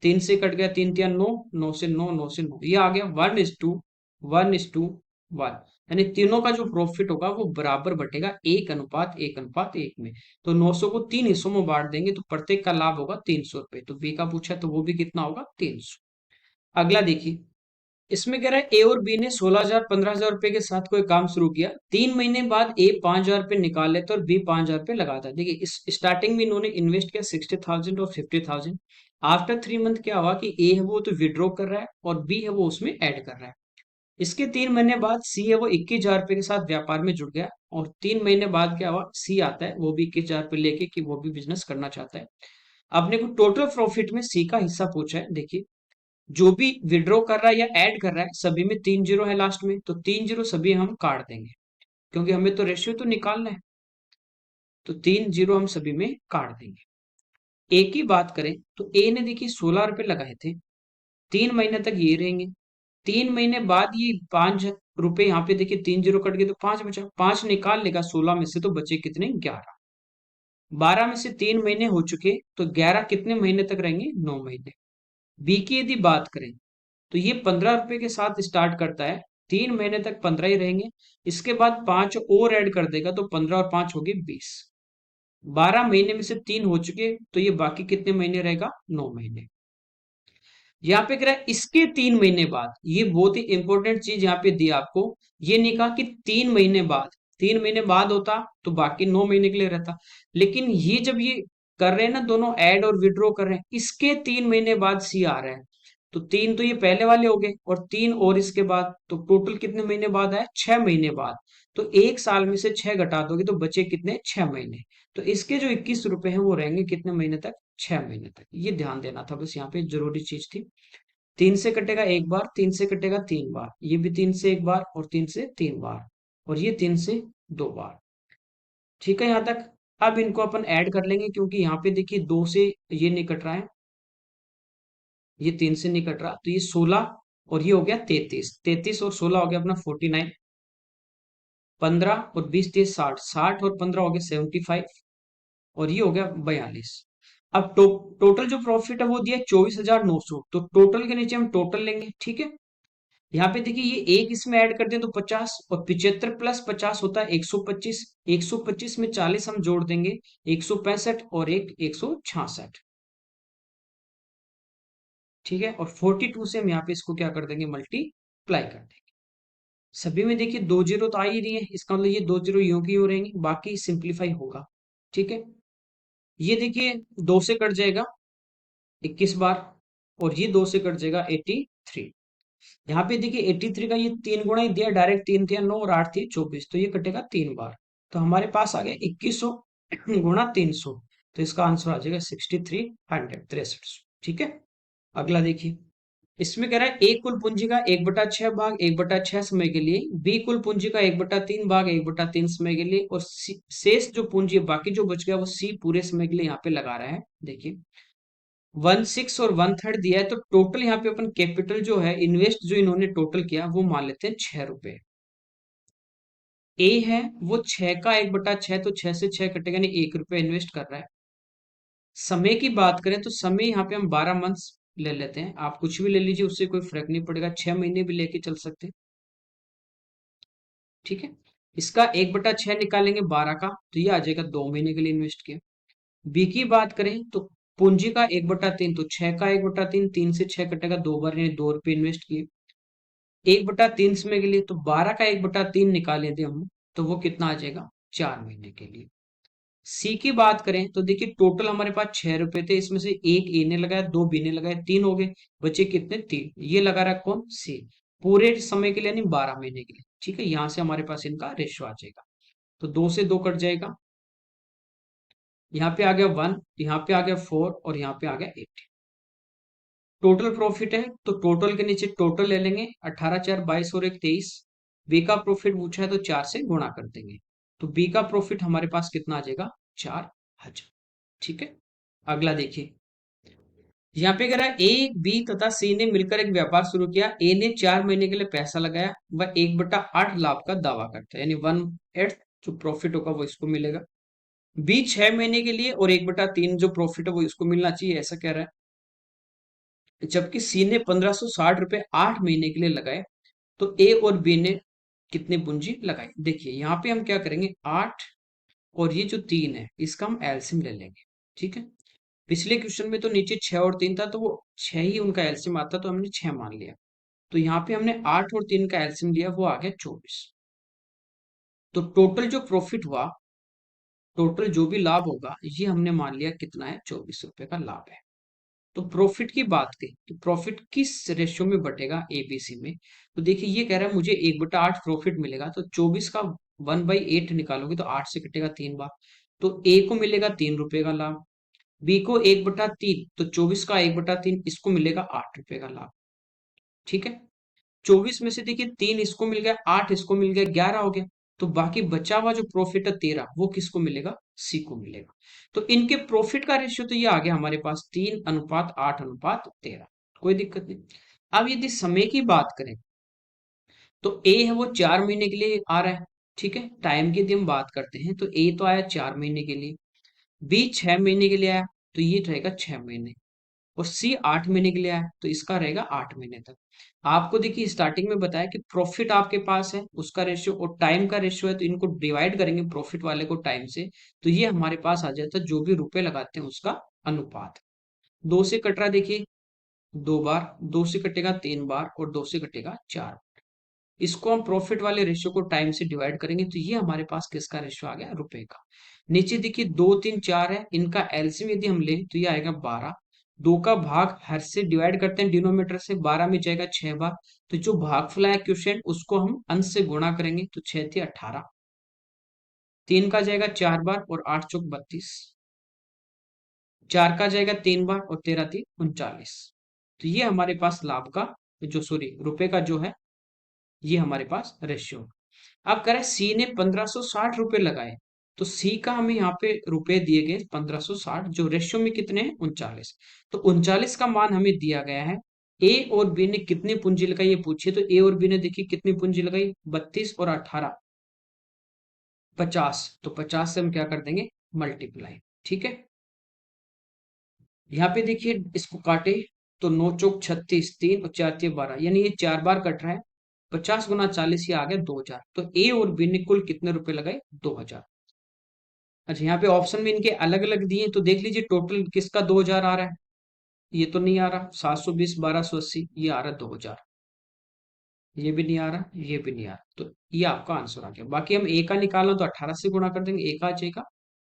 3 से कट गया 3 3 9, 9 से 9, 9 से 9, ये आ गया 1:1:1, यानी तीनों का जो प्रॉफिट होगा वो बराबर बटेगा, 1:1:1 में। तो 900 को 3 हिस्सों में बांट देंगे, तो प्रत्येक का लाभ होगा 300 रुपए। तो बी का पूछा तो वो भी कितना होगा, 300। अगला देखिए, इसमें कह रहा है ए और बी ने 16,000 15,000 रुपए के साथ कोई काम शुरू किया। 3 महीने बाद ए 5,000 रुपए निकाल लेता है और बी 5,000 रुपए लगाता है। देखिए इस स्टार्टिंग में इन्होंने इन्वेस्ट किया 60,000 और 50,000। आफ्टर 3 मंथ क्या हुआ कि ए है वो तो विड्रॉ कर रहा है, और बी है वो उसमें ऐड कर रहा है। इसके 3 महीने बाद सी है वो 21,000 रुपए के साथ व्यापार में जुड़ गया, और 3 महीने बाद क्या हुआ, सी आता है, वो भी 21,000 रुपए लेके कि वो भी बिजनेस करना चाहता है। आपने को टोटल प्रॉफिट में सी का हिस्सा पूछा है। देखिए जो भी विड्रॉ कर रहा है या ऐड कर रहा है, सभी में 3 जीरो है लास्ट में, तो 3 जीरो सभी हम काट देंगे, क्योंकि हमें तो रेशियो तो निकालना है। तो 3 जीरो हम सभी में काट देंगे। ए की बात करें तो ए ने देखिए 16 रुपए लगाए थे, 3 महीने तक ये रहेंगे। 3 महीने बाद ये 5 रुपए, यहाँ पे देखिए 3 जीरो कट गए तो 5 बचा, 5 निकाल लेगा 16 में से, तो बचे कितने, 11। 12 में से 3 महीने हो चुके, तो 11 कितने महीने तक रहेंगे, 9 महीने। बी की यदि बात करें तो ये 15 रुपए के साथ स्टार्ट करता है, 3 महीने तक 15 ही रहेंगे। इसके बाद 5 और ऐड कर देगा, तो 15 और 5 हो गए 20। 12 महीने में से 3 हो चुके, तो ये बाकी कितने महीने रहेगा, 9 महीने। यहाँ पे कह रहा है इसके 3 महीने बाद, ये बहुत ही इंपॉर्टेंट चीज यहाँ पे दी आपको। ये नहीं कहा कि 3 महीने बाद, 3 महीने बाद होता तो बाकी 9 महीने के लिए रहता। लेकिन ये जब ये कर रहे हैं ना, दोनों ऐड और विड्रॉ कर रहे हैं, इसके 3 महीने बाद सी आ रहा है। तो 3 तो ये पहले वाले हो गए, और 3 और इसके बाद, तो टोटल कितने महीने बाद आया, 6 महीने बाद। तो एक साल में से 6 घटा दोगे तो बचे कितने, 6 महीने। तो इसके जो 21 रुपए हैं वो रहेंगे कितने महीने तक, 6 महीने तक। ये ध्यान देना था, बस यहाँ पे जरूरी चीज थी। 3 से कटेगा 1 बार, 3 से कटेगा 3 बार, ये भी 3 से 1 बार, और 3 से 3 बार, और ये 3 से 2 बार। ठीक है यहाँ तक। अब इनको अपन ऐड कर लेंगे, क्योंकि यहाँ पे देखिए 2 से ये नहीं कट रहा है, ये 3 से नहीं कट रहा, तो ये 16, और ये हो गया 33, 33 और 16 हो गया अपना 49। 15 और 20 30 60, 60 और 15 हो गया 75, और ये हो गया 42। अब टोटल जो प्रॉफिट है वो दिया 24,900, तो टोटल के नीचे हम टोटल लेंगे। ठीक है, यहाँ पे देखिए ये एक इसमें ऐड कर दें तो 50, और 75 प्लस 50 होता है 125। 125 में 40 हम जोड़ देंगे, 165, और एक 166। ठीक है, और 42 से हम यहाँ पे इसको क्या कर देंगे, मल्टीप्लाई कर देंगे। सभी में देखिए 2 जीरो तो आ ही रही है, इसका मतलब ये 2 जीरो यूं की हो रहेंगी, बाकी सिंप्लीफाई होगा। ठीक है, ये देखिए 2 से कट जाएगा 21 बार, और ये 2 से कट जाएगा 83। यहाँ पे देखिए 83 का ये 3 गुना ही दिया डायरेक्ट, 3 3 9 और 8 3 24, तो ये कटेगा 3 बार। तो हमारे पास आ गया 2100 गुणा 300, तो इसका आंसर आ जाएगा 6363। ठीक है, अगला देखिए, इसमें कह रहा है ए कुल पूंजी का 1/6 भाग 1/6 समय के लिए, बी कुल पूंजी का 1/3 भाग 1/3 समय के लिए, और शेष जो पूंजी है बाकी जो बच गया वो सी पूरे समय के लिए यहाँ पे लगा रहा है। देखिए 1/6 और 1/3 दिया है, तो टोटल यहाँ पे अपन कैपिटल जो है, इन्वेस्ट जो इन्होंने टोटल किया वो मान लेते हैं 6 रुपए। ए है वो 6 का 1/6, तो 6 से 6 कटेगा, नहीं 1 रुपए इन्वेस्ट कर रहा है। समय की बात करें तो समय यहाँ पे हम 12 मंथ्स ले लेते हैं, आप कुछ भी ले लीजिए, उससे कोई फर्क नहीं पड़ेगा, 6 महीने भी लेके चल सकते हैं। ठीक है। इसका 1/6 निकालेंगे 12 का, तो ये आ जाएगा 2 महीने के लिए इन्वेस्ट किया। बी की बात करें तो पूंजी का 1/3, तो 6 का 1/3, 3 से 6 कटेगा 2 बार, यानी 2 रुपये इन्वेस्ट किए। 1/3 समय के लिए, तो 12 का 1/3 निकाले थे हम, तो वो कितना आ जाएगा, 4 महीने के लिए। सी की बात करें तो देखिए टोटल हमारे पास 6 रुपए थे, इसमें से एक ए ने लगाया, दो बी ने लगाया, 3 हो गए, बचे कितने, 3। ये लगा रहा है कौन, सी, पूरे समय के लिए यानी 12 महीने के लिए। ठीक है, यहां से हमारे पास इनका रेशियो आ जाएगा। तो 2 से 2 कट जाएगा, यहाँ पे आ गया 1, यहाँ पे आ गया 4 और यहाँ पे आ गया 8। टोटल प्रॉफिट है तो टोटल के नीचे टोटल ले लेंगे, 18 4 22 और 1 23। बी का प्रॉफिट पूछा है तो 4 से गुणा कर देंगे, तो बी का प्रॉफिट हमारे पास कितना आ जाएगा, 4,000। ठीक है, अगला देखिए, यहाँ पे कह रहा है ए बी तथा सी ने मिलकर एक व्यापार शुरू किया। ए ने 4 महीने के लिए पैसा लगाया, वह 1/8 लाभ का दावा करता है, यानी 1/8 जो प्रॉफिट होगा वो इसको मिलेगा। बी 6 महीने के लिए और 1/3 जो प्रॉफिट है वो इसको मिलना चाहिए, ऐसा कह रहा है। जबकि सी ने 1560 रुपए 8 महीने के लिए लगाए, तो ए और बी ने कितनी पूंजी लगाई। देखिए यहाँ पे हम क्या करेंगे, 8 और ये जो 3 है इसका हम एलसीएम ले लेंगे। ठीक है, पिछले क्वेश्चन में तो नीचे 6 और 3 था, तो वो 6 ही उनका एलसीएम आता, तो हमने 6 मान लिया। तो यहाँ पे हमने 8 और 3 का एलसीएम लिया, वो आ गया 24। तो टोटल जो प्रॉफिट हुआ, टोटल जो भी लाभ होगा, ये हमने मान लिया कितना है, 24 रुपए का लाभ है। तो प्रॉफिट की बात करें तो प्रॉफिट किस रेशियो में बटेगा, एबीसी में। तो देखिए ये कह रहा है मुझे 1/8 प्रॉफिट मिलेगा, तो 24 का 1/8 निकालोगे तो 8 से कटेगा 3 बार, तो ए को मिलेगा 3 रुपए का लाभ। बी को 1/3, तो 24 का 1/3 इसको मिलेगा 8 रुपए का लाभ। ठीक है, 24 में से देखिए 3 इसको मिल गया, 8 इसको मिल गया, 11 हो गया। तो बाकी बचा हुआ जो प्रॉफिट है 13, वो किसको मिलेगा, सी को मिलेगा। तो इनके प्रॉफिट का रेशियो तो ये आ गया हमारे पास 3:8:13। कोई दिक्कत नहीं। अब यदि समय की बात करें तो ए है वो 4 महीने के लिए आ रहा है। ठीक है, टाइम की यदि हम बात करते हैं तो ए तो आया 4 महीने के लिए, बी 6 महीने के लिए आया, तो ये रहेगा 6 महीने, और सी 8 महीने के लिए आया, तो इसका रहेगा 8 महीने तक। आपको देखिए स्टार्टिंग में बताया कि प्रॉफिट आपके पास है, उसका रेशियो और टाइम का रेशियो है, तो इनको डिवाइड करेंगे प्रॉफिट वाले को टाइम से, तो ये हमारे पास आ जाता है जो भी रुपए लगाते हैं उसका अनुपात। 2 से कट रहा है देखिए 2 बार, 2 से कटेगा 3 बार और 2 से कटेगा 4। इसको हम प्रॉफिट वाले रेशियो को टाइम से डिवाइड करेंगे, तो ये हमारे पास किसका रेशियो आ गया, रुपए का। नीचे देखिए 2 3 4 है, इनका एलसीएम यदि हम लें तो ये आएगा 12। 2 का भाग हर से डिवाइड करते हैं डिनोमिनेटर से, 12 में जाएगा 6 बार, तो जो भागफल है क्वेश्चन उसको हम अंश से गुणा करेंगे, तो 6 × 18। 3 का जाएगा 4 बार और 8 × 32, 4 का जाएगा 3 बार और 13 × 3 = 39। तो ये हमारे पास लाभ का जो, सॉरी रुपए का जो है, ये हमारे पास रेशियो। अब कह रहे हैं सी ने 1560 रुपए लगाए, तो सी का हमें यहाँ पे रुपए दिए गए 1560, जो रेशियो में कितने हैं, 39। तो 39 का मान हमें दिया गया है। ए और बी ने कितनी पूंजी लगाई ये पूछिए, तो ए और बी ने देखिए कितनी पूंजी लगाई, 32 और 18 50, तो 50 से हम क्या कर देंगे, मल्टीप्लाई। ठीक है, यहाँ पे देखिए इसको काटे तो 9 चौक 36, 3 और 4 तिया 12, यानी ये 4 बार कट रहा है। 50 × 40 ये आ गया 2000। तो ए और बी ने कुल कितने रुपए लगाए, 2000। अच्छा, यहाँ पे ऑप्शन में इनके अलग अलग दिए, तो देख लीजिए टोटल किसका 2000 आ रहा है। ये तो नहीं आ रहा, 720 1280, ये आ रहा है 2000। ये भी नहीं आ रहा, ये भी नहीं आ रहा, तो ये आपका आंसर आ गया। बाकी हम ए का निकालना तो 18 से गुणा कर देंगे, ए का आ जाएगा,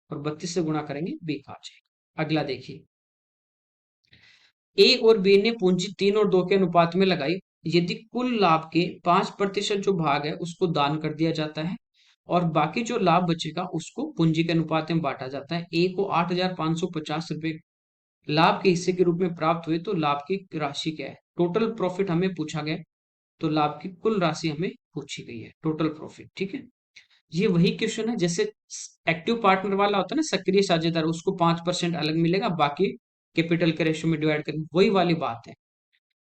और 32 से गुणा करेंगे, बी का आ जाएगा। अगला देखिए, ए और बी ने पूंजी 3 और 2 के अनुपात में लगाई। यदि कुल लाभ के 5% जो भाग है उसको दान कर दिया जाता है, और बाकी जो लाभ बचेगा उसको पूंजी के अनुपात में बांटा जाता है। ए को 8,550 रुपए लाभ के हिस्से के रूप में प्राप्त हुए, तो लाभ की राशि क्या है, टोटल प्रॉफिट हमें पूछा गया है, तो लाभ की कुल राशि हमें पूछी गई है, टोटल प्रॉफिट। ठीक है, ये वही क्वेश्चन है जैसे एक्टिव पार्टनर वाला होता है ना, सक्रिय साझेदार, उसको 5% अलग मिलेगा, बाकी कैपिटल के रेशियो में डिवाइड करेंगे, वही वाली बात है।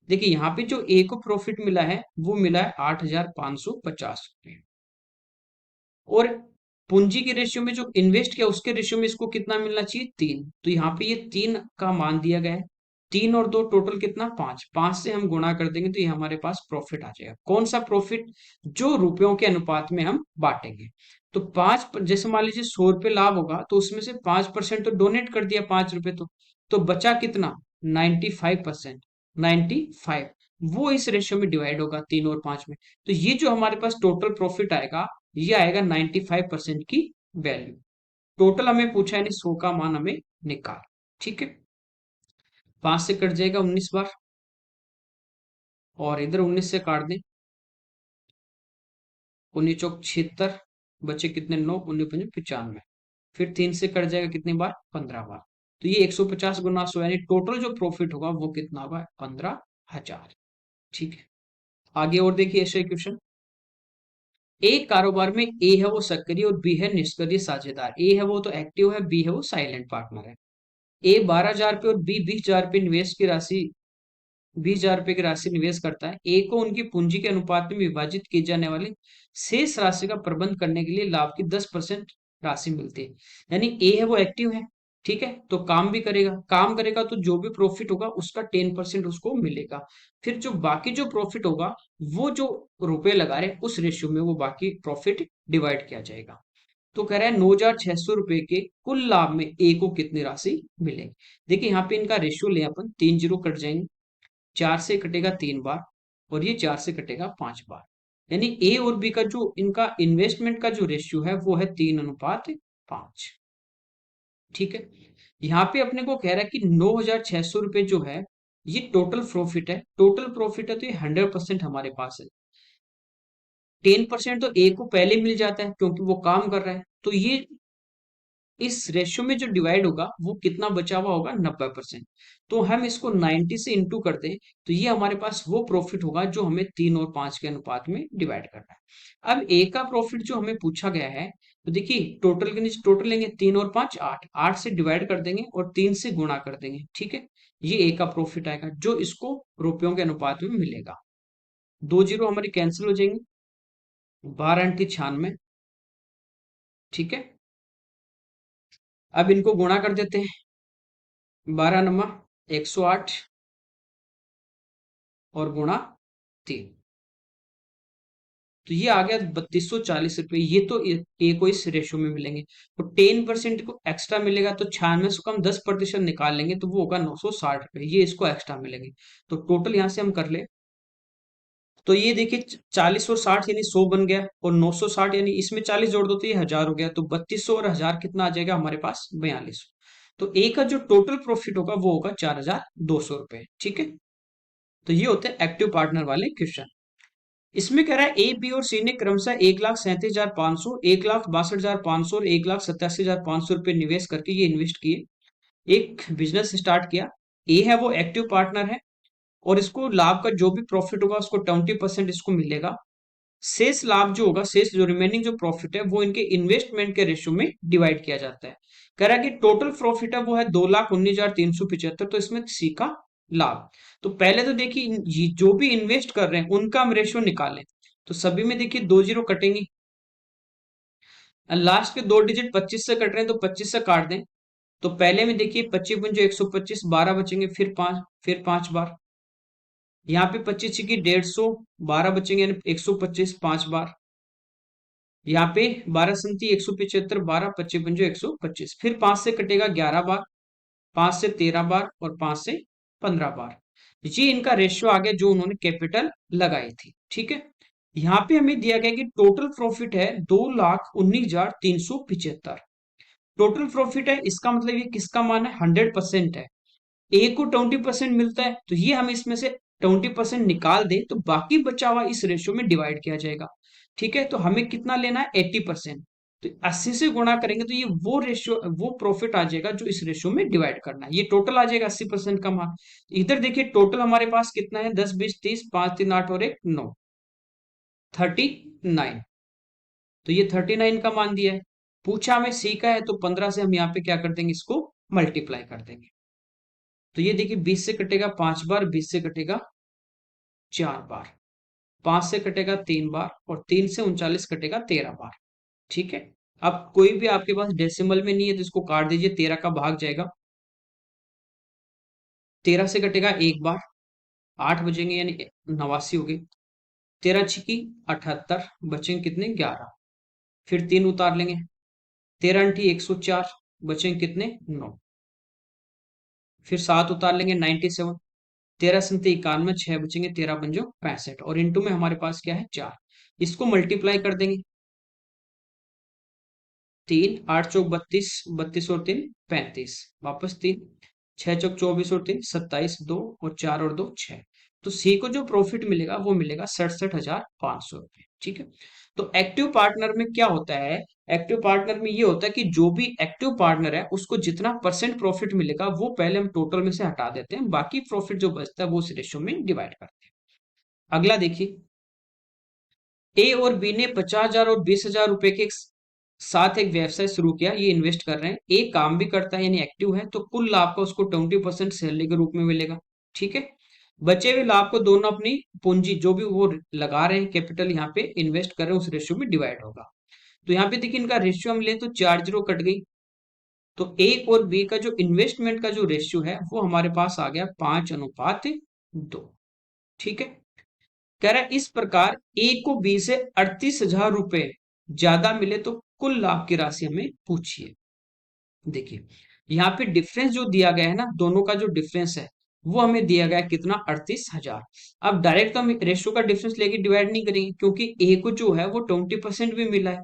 देखिए यहाँ पे जो ए को प्रॉफिट मिला है वो मिला है 8,550 रुपये, और पूंजी के रेशियो में जो इन्वेस्ट किया उसके रेशियो में इसको कितना मिलना चाहिए, 3। तो यहाँ पे ये 3 का मान दिया गया है, तीन और दो टोटल कितना, पांच, पांच से हम गुणा कर देंगे तो ये हमारे पास प्रॉफिट आ जाएगा। कौन सा प्रॉफिट, जो रुपयों के अनुपात में हम बांटेंगे। तो जैसे मान लीजिए 100 रुपये लाभ होगा तो उसमें से 5% तो डोनेट कर दिया, 5 रुपए तो बचा कितना, 95%, 95, वो इस रेशियो में डिवाइड होगा 3 और 5 में। तो ये जो हमारे पास टोटल प्रॉफिट आएगा, ये आएगा 95% की वैल्यू। टोटल हमें पूछा है, यानी 100 का मान हमें निकाल। ठीक है, 5 से कट जाएगा 19 बार, और इधर 19 से काट दें, 19 चौक 76, बचे कितने, 9, 19 पंजे 95, फिर 3 से कट जाएगा कितनी बार, 15 बार। तो ये 150 गुना 100, यानी टोटल जो प्रॉफिट होगा वो कितना होगा, 15,000। ठीक है, आगे और देखिए ऐसे क्वेश्चन। एक कारोबार में ए है वो सक्रिय और बी है निष्क्रिय साझेदार। ए है वो तो एक्टिव है, बी है वो साइलेंट पार्टनर है। ए 12,000 रुपये और बी 20,000 रुपये निवेश की राशि 20,000 रुपये की राशि निवेश करता है। ए को उनकी पूंजी के अनुपात में विभाजित की जाने वाली शेष राशि का प्रबंध करने के लिए लाभ की 10% राशि मिलती है। यानी ए है वो एक्टिव है, ठीक है, तो काम भी करेगा, काम करेगा तो जो भी प्रॉफिट होगा उसका 10% उसको मिलेगा। फिर जो बाकी जो प्रॉफिट होगा, वो जो रुपए लगा रहे उस रेशियो में वो बाकी प्रॉफिट डिवाइड किया जाएगा। तो कह रहा है 9,600 रुपए के कुल लाभ में ए को कितनी राशि मिलेगी। देखिए यहाँ पे इनका रेशियो ले अपन, 3 जीरो कट जाएंगे, 4 से कटेगा 3 बार, और ये 4 से कटेगा 5 बार। यानी ए और बी का जो इनका इन्वेस्टमेंट का जो रेशियो है वो है 3:5। ठीक है, यहाँ पे अपने को कह रहा है कि 9,600 रुपये जो है ये टोटल प्रॉफिट है, टोटल प्रॉफिट है, तो ये 100% हमारे पास है। 10% तो ए को पहले मिल जाता है क्योंकि वो काम कर रहा है, तो ये इस रेशियो में जो डिवाइड होगा वो कितना बचा हुआ होगा, 90%। तो हम इसको 90 से इंटू कर दें तो ये हमारे पास वो प्रॉफिट होगा जो हमें 3 और 5 के अनुपात में डिवाइड करना है। अब ए का प्रॉफिट जो हमें पूछा गया है, तो देखिए टोटल के नीचे टोटल लेंगे, 3 और 5 8, 8 से डिवाइड कर देंगे और 3 से गुणा कर देंगे। ठीक है, ये ए का प्रॉफिट आएगा जो इसको रुपयों के अनुपात में मिलेगा। 2 जीरो हमारी कैंसिल हो जाएंगे, 12×96। ठीक है, अब इनको गुणा कर देते हैं, 12×108 और गुणा 3, तो ये आ गया 3240 रुपये। ये तो ए को इस रेशो में मिलेंगे। तो 10% को एक्स्ट्रा मिलेगा, तो 96 से हम 10% निकाल लेंगे तो वो होगा 960 रुपये, ये इसको एक्स्ट्रा मिलेंगे। तो टोटल यहां से हम कर ले, तो ये देखिए 40 और 60 यानी 100 बन गया, और 960 यानी इसमें 40 जोड़ दो तो ये 1000 हो गया। तो 3200 और 1000 कितना आ जाएगा हमारे पास, 4200। तो ए का जो टोटल प्रॉफिट होगा वो होगा 4,200 रुपये। ठीक है, तो ये होते हैं एक्टिव पार्टनर वाले क्वेश्चन। इसमें कह रहा है ए बी और सी ने क्रमशः 1,37,500, 1,62,500 और 1,87,500 रुपये निवेश करके ये इन्वेस्ट किए, एक बिजनेस स्टार्ट किया। ए है वो एक्टिव पार्टनर है, और इसको लाभ का जो भी प्रॉफिट होगा उसको 20% इसको मिलेगा। शेष लाभ जो होगा, शेष जो रिमेनिंग जो प्रॉफिट है वो इनके इन्वेस्टमेंट के रेशियो में डिवाइड किया जाता है। कह रहा है कि टोटल प्रॉफिट है वो है 2,19,375, तो इसमें सी का लाभ। तो पहले तो देखिए जो भी इन्वेस्ट कर रहे हैं उनका हम रेशियो निकालें, तो सभी में देखिए 2 जीरो कटेंगे, लास्ट के 2 डिजिट 25 से कट रहे हैं तो 25 से काट दें। तो पहले में देखिए 25×125, 12 बचेंगे, फिर 5 बार, यहाँ पे 25 की 150, 12 बचेंगे यानी 125 5 बार। यहाँ पे 12×175, 12, 25×125, फिर 5 से कटेगा 11 बार, 5 से 13 बार, और 5 से 15 बार। ये इनका रेशियो आ गया जो उन्होंने कैपिटल लगाई थी। ठीक है, यहाँ पे हमें दिया गया कि टोटल प्रॉफिट है 2,19,375। टोटल प्रॉफिट है, इसका मतलब ये किसका मान है, 100% है। ए को 20% मिलता है, तो ये हम इसमें से 20% निकाल दें तो बाकी बचा हुआ इस रेशियो में डिवाइड किया जाएगा। ठीक है, तो हमें कितना लेना है, 80%। तो 80 से गुणा करेंगे तो ये वो रेशियो, वो प्रॉफिट आ जाएगा जो इस रेशियो में डिवाइड करना है। ये टोटल आ जाएगा 80% का मान। इधर देखिए टोटल हमारे पास कितना है, 10 20 30, 5 3 8 और 1 9, 39। तो ये 39 का मान दिया है। पूछा हमें सी का है, तो 15 से हम यहाँ पे क्या कर देंगे, इसको मल्टीप्लाई कर देंगे। तो ये देखिए 20 से कटेगा 5 बार, 20 से कटेगा 4 बार, 5 से कटेगा 3 बार, और 3 से 39 कटेगा 13 बार। ठीक है, अब कोई भी आपके पास डेसिमल में नहीं है तो इसको काट दीजिए, 13 का भाग जाएगा, 13 से कटेगा एक बार, 8 बचेंगे यानी 89 हो गए। 13 छिकी 78, बचेंगे कितने 11। फिर 3 उतार लेंगे, 13 अंठी 104, बचेंगे कितने 9। फिर 7 उतार लेंगे 97, 13 सत्ते 91, 6 बचेंगे, 13 पंजो 65 और इंटू में हमारे पास क्या है 4। इसको मल्टीप्लाई कर देंगे, 3 8 चौक 32, 32 और 3 35, वापस 3 6 चौक 24 और 3 27, 2 और 4 और 2 6। तो सी को जो प्रॉफिट मिलेगा वो मिलेगा 67,500 रुपये। ठीक है। तो एक्टिव पार्टनर में क्या होता है, एक्टिव पार्टनर में ये होता है कि जो भी एक्टिव पार्टनर है उसको जितना परसेंट प्रॉफिट मिलेगा वो पहले हम टोटल में से हटा देते हैं, बाकी प्रॉफिट जो बचता है वो उस रेशियो में डिवाइड करते हैं। अगला देखिए, ए और बी ने 50,000 और 20,000 रुपए के साथ एक व्यवसाय शुरू किया, ये इन्वेस्ट कर रहे हैं। ए काम भी करता है यानी एक्टिव है, तो कुल लाभ का उसको 20% सैलरी के रूप में मिलेगा। ठीक है। बचे हुए लाभ को दोनों अपनी पूंजी जो भी वो लगा रहे हैं कैपिटल यहाँ पे इन्वेस्ट कर रहे हैं उस रेशियो में डिवाइड होगा। तो यहाँ पे देखिए इनका रेशियो हम ले तो 4 जीरो कट गई। तो ए और बी का जो इन्वेस्टमेंट का जो रेशियो है वो हमारे पास आ गया 5:2। ठीक है। कह रहा है इस प्रकार ए को बी से 38,000 रुपए ज्यादा मिले तो कुल लाभ की राशि हमें पूछिए। देखिए यहाँ पे डिफरेंस जो दिया गया है ना, दोनों का जो डिफरेंस है वो हमें दिया गया है कितना 38,000। अब डायरेक्ट तो हम रेशियो का डिफरेंस लेके डिवाइड नहीं करेंगे क्योंकि ए को जो है वो 20% भी मिला है।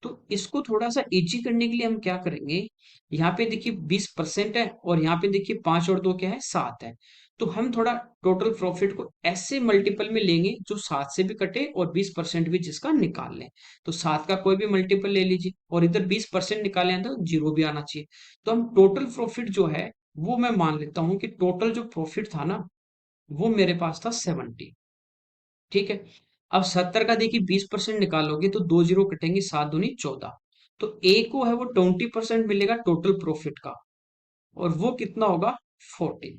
तो इसको थोड़ा सा इजी करने के लिए हम क्या करेंगे, यहाँ पे देखिए 20% है और यहाँ पे देखिए 5 और 2 क्या है 7 है। तो हम थोड़ा टोटल प्रॉफिट को ऐसे मल्टीपल में लेंगे जो 7 से भी कटे और 20% भी जिसका निकाल लें। तो 7 का कोई भी मल्टीपल ले लीजिए और इधर 20% निकाले तो जीरो भी आना चाहिए। तो हम टोटल प्रॉफिट जो है वो मैं मान लेता हूं कि टोटल जो प्रॉफिट था ना वो मेरे पास था 70। ठीक है। अब 70 का देखिए 20% निकालोगे तो 2 जीरो कटेंगे, 7 दूनी 14। तो ए को है वो 20% मिलेगा टोटल प्रॉफिट का और वो कितना होगा 14।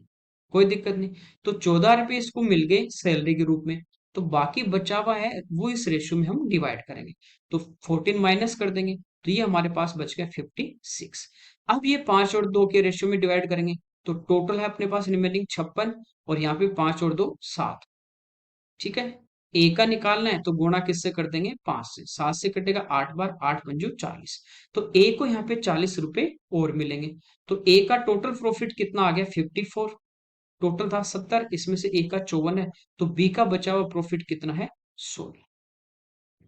कोई दिक्कत नहीं। तो 14 रुपए इसको मिल गए सैलरी के रूप में। तो बाकी बचा हुआ है वो इस रेशियो में हम डिवाइड करेंगे। तो 14 माइनस कर देंगे तो ये हमारे पास बच गया 56। अब ये 5 और 2 के रेशियो में डिवाइड करेंगे तो टोटल है अपने पास रिमेनिंग 56 और यहाँ पे 5 और 2 7। ठीक है। ए का निकालना है तो गुणा किससे कर देंगे 5 से, 7 से कटेगा 8 बार, 8 पंजो 40। तो ए को यहाँ पे 40 रुपए और मिलेंगे। तो ए का टोटल प्रॉफिट कितना आ गया 54। टोटल था 70, इसमें से ए का 54 है तो बी का बचा हुआ प्रॉफिट कितना है 16।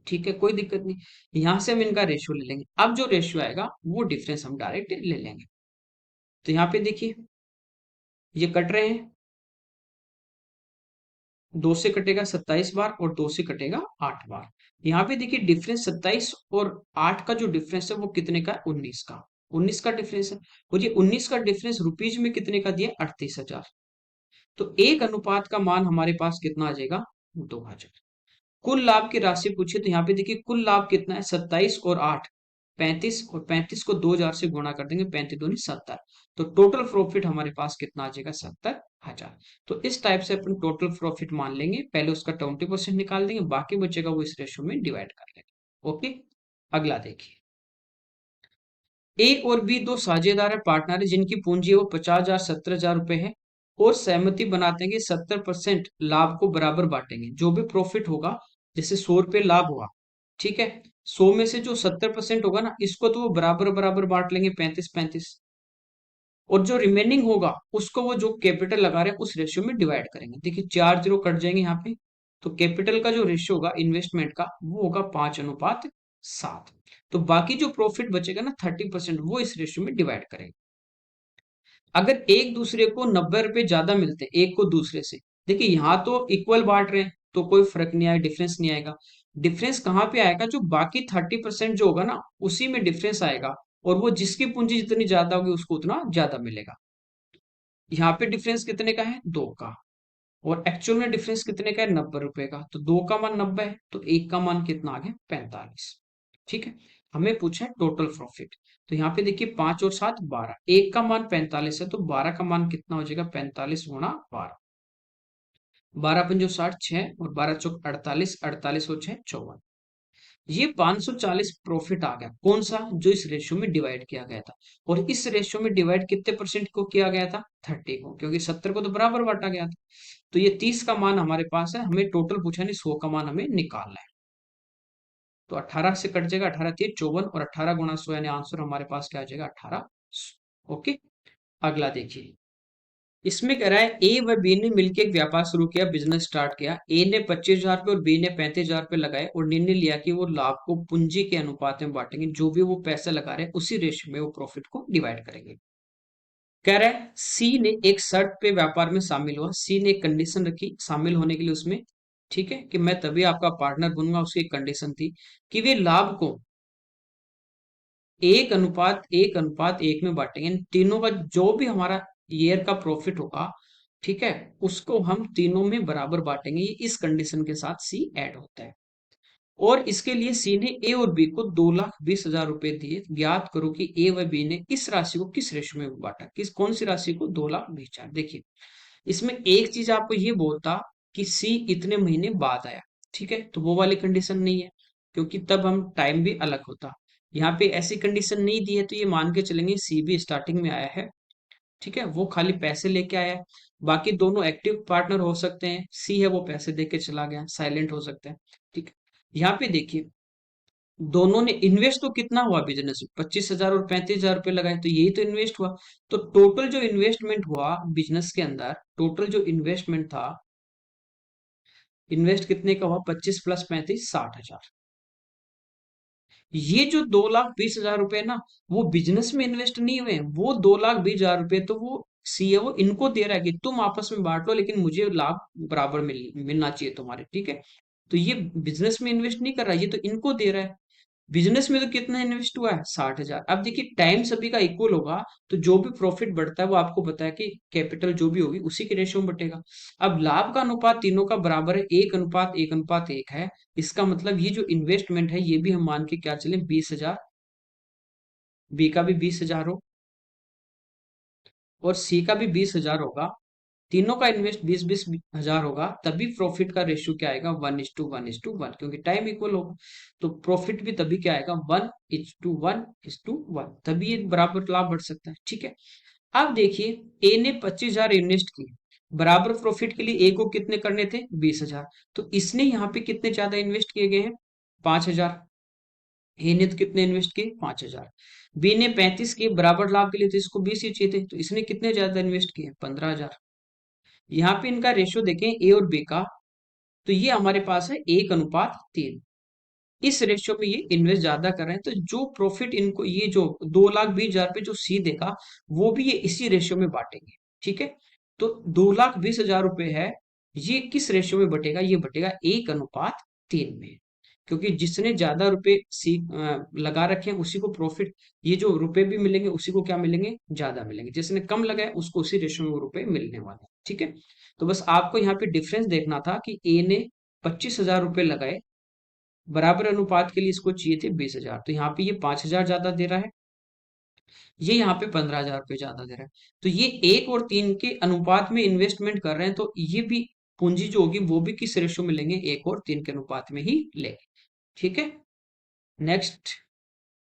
ठीक है। कोई दिक्कत नहीं, यहां से हम इनका रेशियो ले लेंगे। अब जो रेशियो आएगा वो डिफरेंस हम डायरेक्ट ले लेंगे। तो यहाँ पे देखिए ये कट रहे हैं, 2 से कटेगा 27 बार और 2 से कटेगा 8 बार। यहाँ पे देखिए डिफरेंस 27 और 8 का जो डिफरेंस है वो कितने का 19 का, 19 का डिफरेंस है। और ये 19 का डिफरेंस रुपीज में कितने का दिया 38,000। तो एक अनुपात का मान हमारे पास कितना आ जाएगा 2000। कुल लाभ की राशि पूछे तो यहाँ पे देखिए कुल लाभ कितना है 27 और 8 35 और 35 को 2000 से गुणा कर देंगे, 35 दूनी 70। तो टोटल प्रॉफिट हमारे पास कितना आ जाएगा 70,000। तो इस टाइप से अपन टोटल प्रॉफिट मान लेंगे, पहले उसका 20% निकाल देंगे, बाकी बचेगा वो इस रेशियो में डिवाइड कर लेंगे। ओके। अगला देखिए, ए और बी दो साझेदार है, पार्टनर है, जिनकी पूंजी है वो 50,000 17,000 रुपए है और सहमति बनाते हैं कि 70% लाभ को बराबर बांटेंगे। जो भी प्रॉफिट होगा, जैसे 100 रुपए लाभ हुआ, ठीक है, 100 में से जो 70% होगा ना इसको तो वो बराबर बराबर बांट लेंगे 35-35। और जो रिमेनिंग होगा उसको वो जो कैपिटल लगा रहे हैं उस रेशियो में डिवाइड करेंगे। देखिए 4 जीरो कट जाएंगे यहाँ पे। तो कैपिटल का जो रेशियो होगा इन्वेस्टमेंट का वो होगा 5:7। तो बाकी जो प्रॉफिट बचेगा ना 30% वो इस रेशियो में डिवाइड करेंगे। अगर एक दूसरे को 90 रुपए ज्यादा मिलते हैं एक को दूसरे से, देखिए यहाँ तो इक्वल बांट रहे हैं तो कोई फर्क नहीं आएगा, डिफरेंस नहीं आएगा। डिफरेंस कहाँ पे आएगा, जो बाकी 30% जो होगा ना उसी में डिफरेंस आएगा और वो जिसकी पूंजी जितनी ज्यादा होगी उसको उतना ज्यादा मिलेगा। यहाँ पे डिफरेंस कितने का है 2 का और एक्चुअल में डिफरेंस कितने का है 90 रुपए का। तो 2 का मान 90 है तो 1 का मान कितना आ गया 45। ठीक है। हमें पूछा है टोटल प्रॉफिट। तो यहाँ पे देखिए 5 और 7 12, 1 का मान 45 है तो 12 का मान कितना हो जाएगा 45 गुणा 12, 12 पंजो 60 6 और 12 चौक 48, 48 और 6 54। ये 540 प्रॉफिट आ गया, कौन सा, जो इस रेशियो में डिवाइड किया गया था। और इस रेशियो में डिवाइड कितने परसेंट को किया गया था, 30 को, क्योंकि 70 को तो बराबर बांटा गया था। तो ये 30 का मान हमारे पास है, हमें टोटल पूछा नहीं, 100 का मान हमें निकालना है। तो 18 से कट जाएगा, 18 3 54, और 18 गुणा 100 यानी आंसर हमारे पास क्या आ जाएगा, 18। ओके। अगला देखिए, इसमें कह रहा है ए व बी ने मिलकर एक व्यापार शुरू किया, बिजनेस स्टार्ट किया। ए ने 25,000 रुपये और बी ने 35,000 रुपये लगाए और निर्णय लिया कि वो लाभ को पूंजी के अनुपात में बांटेंगे, जो भी वो पैसे लगा रहे हैं उसी रेशियो में वो प्रॉफिट को डिवाइड करेंगे। कह रहा है सी ने एक शर्त पे व्यापार में शामिल हुआ, सी ने एक कंडीशन रखी शामिल होने के लिए उसमें, ठीक है, कि मैं तभी आपका पार्टनर बनूंगा, उसकी एक कंडीशन थी कि वे लाभ को एक अनुपात एक में बांटेंगे, यानी तीनों का जो भी हमारा ईयर का प्रॉफिट होगा, ठीक है, उसको हम तीनों में बराबर बांटेंगे। ये इस कंडीशन के साथ सी ऐड होता है। और इसके लिए सी ने ए और बी को 2,20,000 रुपए दिए, ज्ञात करो कि ए व बी ने इस राशि को किस रेशो में बांटा, किस कौन सी राशि को, 2,20,000। देखिए, इसमें एक चीज आपको ये बोलता कि सी इतने महीने बाद आया, ठीक है, तो वो वाली कंडीशन नहीं है, क्योंकि तब हम टाइम भी अलग होता। यहाँ पे ऐसी कंडीशन नहीं दी है, तो ये मान के चलेंगे सी भी स्टार्टिंग में आया है, ठीक है, वो खाली पैसे लेके आया है। बाकी दोनों एक्टिव पार्टनर हो सकते हैं, सी है वो पैसे दे के चला गया, साइलेंट हो सकता है, ठीक है। यहाँ पे देखिए, दोनों ने इन्वेस्ट तो कितना हुआ बिजनेस में, 25,000 और 35,000 रुपये लगाए, तो यही तो इन्वेस्ट हुआ। तो टोटल जो इन्वेस्टमेंट हुआ बिजनेस के अंदर, टोटल जो इन्वेस्टमेंट था, इन्वेस्ट कितने का हुआ, 25 प्लस 35, 60,000। ये जो 2,20,000 रुपए ना, वो बिजनेस में इन्वेस्ट नहीं हुए, वो 2,20,000 रुपए तो वो सीईओ इनको दे रहा है कि तुम आपस में बांट लो, लेकिन मुझे लाभ बराबर मिलना चाहिए तुम्हारे, ठीक है। तो ये बिजनेस में इन्वेस्ट नहीं कर रहा, ये तो इनको दे रहा है। बिजनेस में तो कितना इन्वेस्ट हुआ है, 60,000। अब देखिए, टाइम सभी का इक्वल होगा, तो जो भी प्रॉफिट बढ़ता है वो आपको पता है कि कैपिटल जो भी होगी उसी के रेशियो में बटेगा। अब लाभ का अनुपात तीनों का बराबर है, 1:1:1 है। इसका मतलब ये जो इन्वेस्टमेंट है, ये भी हम मान के क्या चले, 20,000, बी का भी 20,000 हो और सी का भी 20,000 होगा। तीनों का इन्वेस्ट 20-20 हजार होगा, तभी प्रॉफिट का रेशियो क्या आएगा, 1:1:1, क्योंकि टाइम इक्वल होगा। तो प्रॉफिट भी तभी क्या आएगा, 1:1:1, तभी ये बराबर लाभ बढ़ सकता है, ठीक है। अब देखिए, ए ने 25,000 इन्वेस्ट किए, बराबर प्रॉफिट के लिए ए को कितने करने थे, 20,000। तो इसने यहाँ पे कितने ज्यादा इन्वेस्ट किए गए हैं, 5,000। ए ने तो कितने इन्वेस्ट किए, 5,000। बी ने 35 किए, बराबर लाभ के लिए तो इसको 20 ही चाहिए थे, तो इसने कितने ज्यादा इन्वेस्ट किए, 15,000। यहाँ पे इनका रेशियो देखें ए और बी का, तो ये हमारे पास है 1:3। इस रेशियो में ये इन्वेस्ट ज्यादा कर रहे हैं, तो जो प्रॉफिट इनको, ये जो 2,20,000 रुपये जो सी देगा, वो भी ये इसी रेशियो में बांटेंगे, ठीक है। तो 2,20,000 रुपये है, ये किस रेशियो में बटेगा, ये बटेगा 1:3 में, क्योंकि जिसने ज्यादा रुपए सी लगा रखे हैं उसी को प्रॉफिट, ये जो रुपए भी मिलेंगे उसी को क्या मिलेंगे, ज्यादा मिलेंगे। जिसने कम लगाए उसको उसी रेशियो में वो रुपए मिलने वाले हैं, ठीक है। तो बस आपको यहाँ पे डिफरेंस देखना था कि ए ने 25,000 रुपये लगाए, बराबर अनुपात के लिए इसको चाहिए थे 20,000, तो यहाँ पे ये 5,000 ज्यादा दे रहा है, ये यहाँ पे 15,000 रुपये ज्यादा दे रहा है। तो ये 1:3 के अनुपात में इन्वेस्टमेंट कर रहे हैं, तो ये भी पूंजी जो होगी वो भी किस रेशियो में लेंगे, 1:3 के अनुपात में ही लेंगे, ठीक है। नेक्स्ट,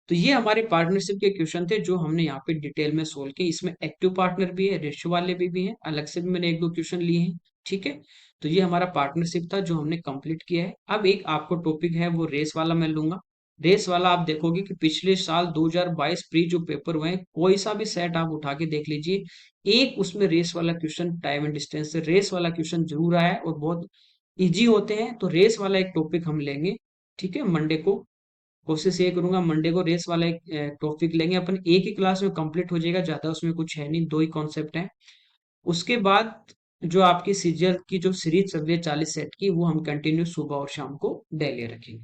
तो ये हमारे पार्टनरशिप के क्वेश्चन थे जो हमने यहाँ पे डिटेल में सोल्व किए। इसमें एक्टिव पार्टनर भी है, रेशियो वाले भी हैं, अलग से भी मैंने एक दो क्वेश्चन लिए हैं, ठीक है। तो ये हमारा पार्टनरशिप था जो हमने कंप्लीट किया है। अब एक आपको टॉपिक है वो रेस वाला मैं लूंगा। रेस वाला आप देखोगे कि पिछले साल 2022 प्री जो पेपर हुए हैं, कोई सा भी सेट आप उठा के देख लीजिए, एक उसमें रेस वाला क्वेश्चन, टाइम एंड डिस्टेंस से रेस वाला क्वेश्चन जरूर आया है और बहुत इजी होते हैं। तो रेस वाला एक टॉपिक हम लेंगे, ठीक है, मंडे को। कोशिश ये करूंगा मंडे को रेस वाला एक टॉपिक लेंगे अपन, एक ही क्लास में कंप्लीट हो जाएगा, ज्यादा उसमें कुछ है नहीं, दो ही कॉन्सेप्ट हैं। उसके बाद जो आपकी सीजीएल की जो सीरीज चल रही है 40 सेट की, वो हम कंटिन्यू सुबह और शाम को डेली रखेंगे।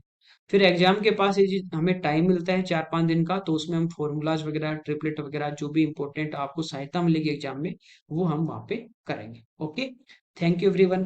फिर एग्जाम के पास ये हमें टाइम मिलता है 4-5 दिन का, तो उसमें हम फॉर्मूलाज वगैरह, ट्रिपलेट वगैरह, जो भी इंपॉर्टेंट आपको सहायता मिलेगी एग्जाम में, वो हम वहाँ पे करेंगे। Okay, thank you everyone.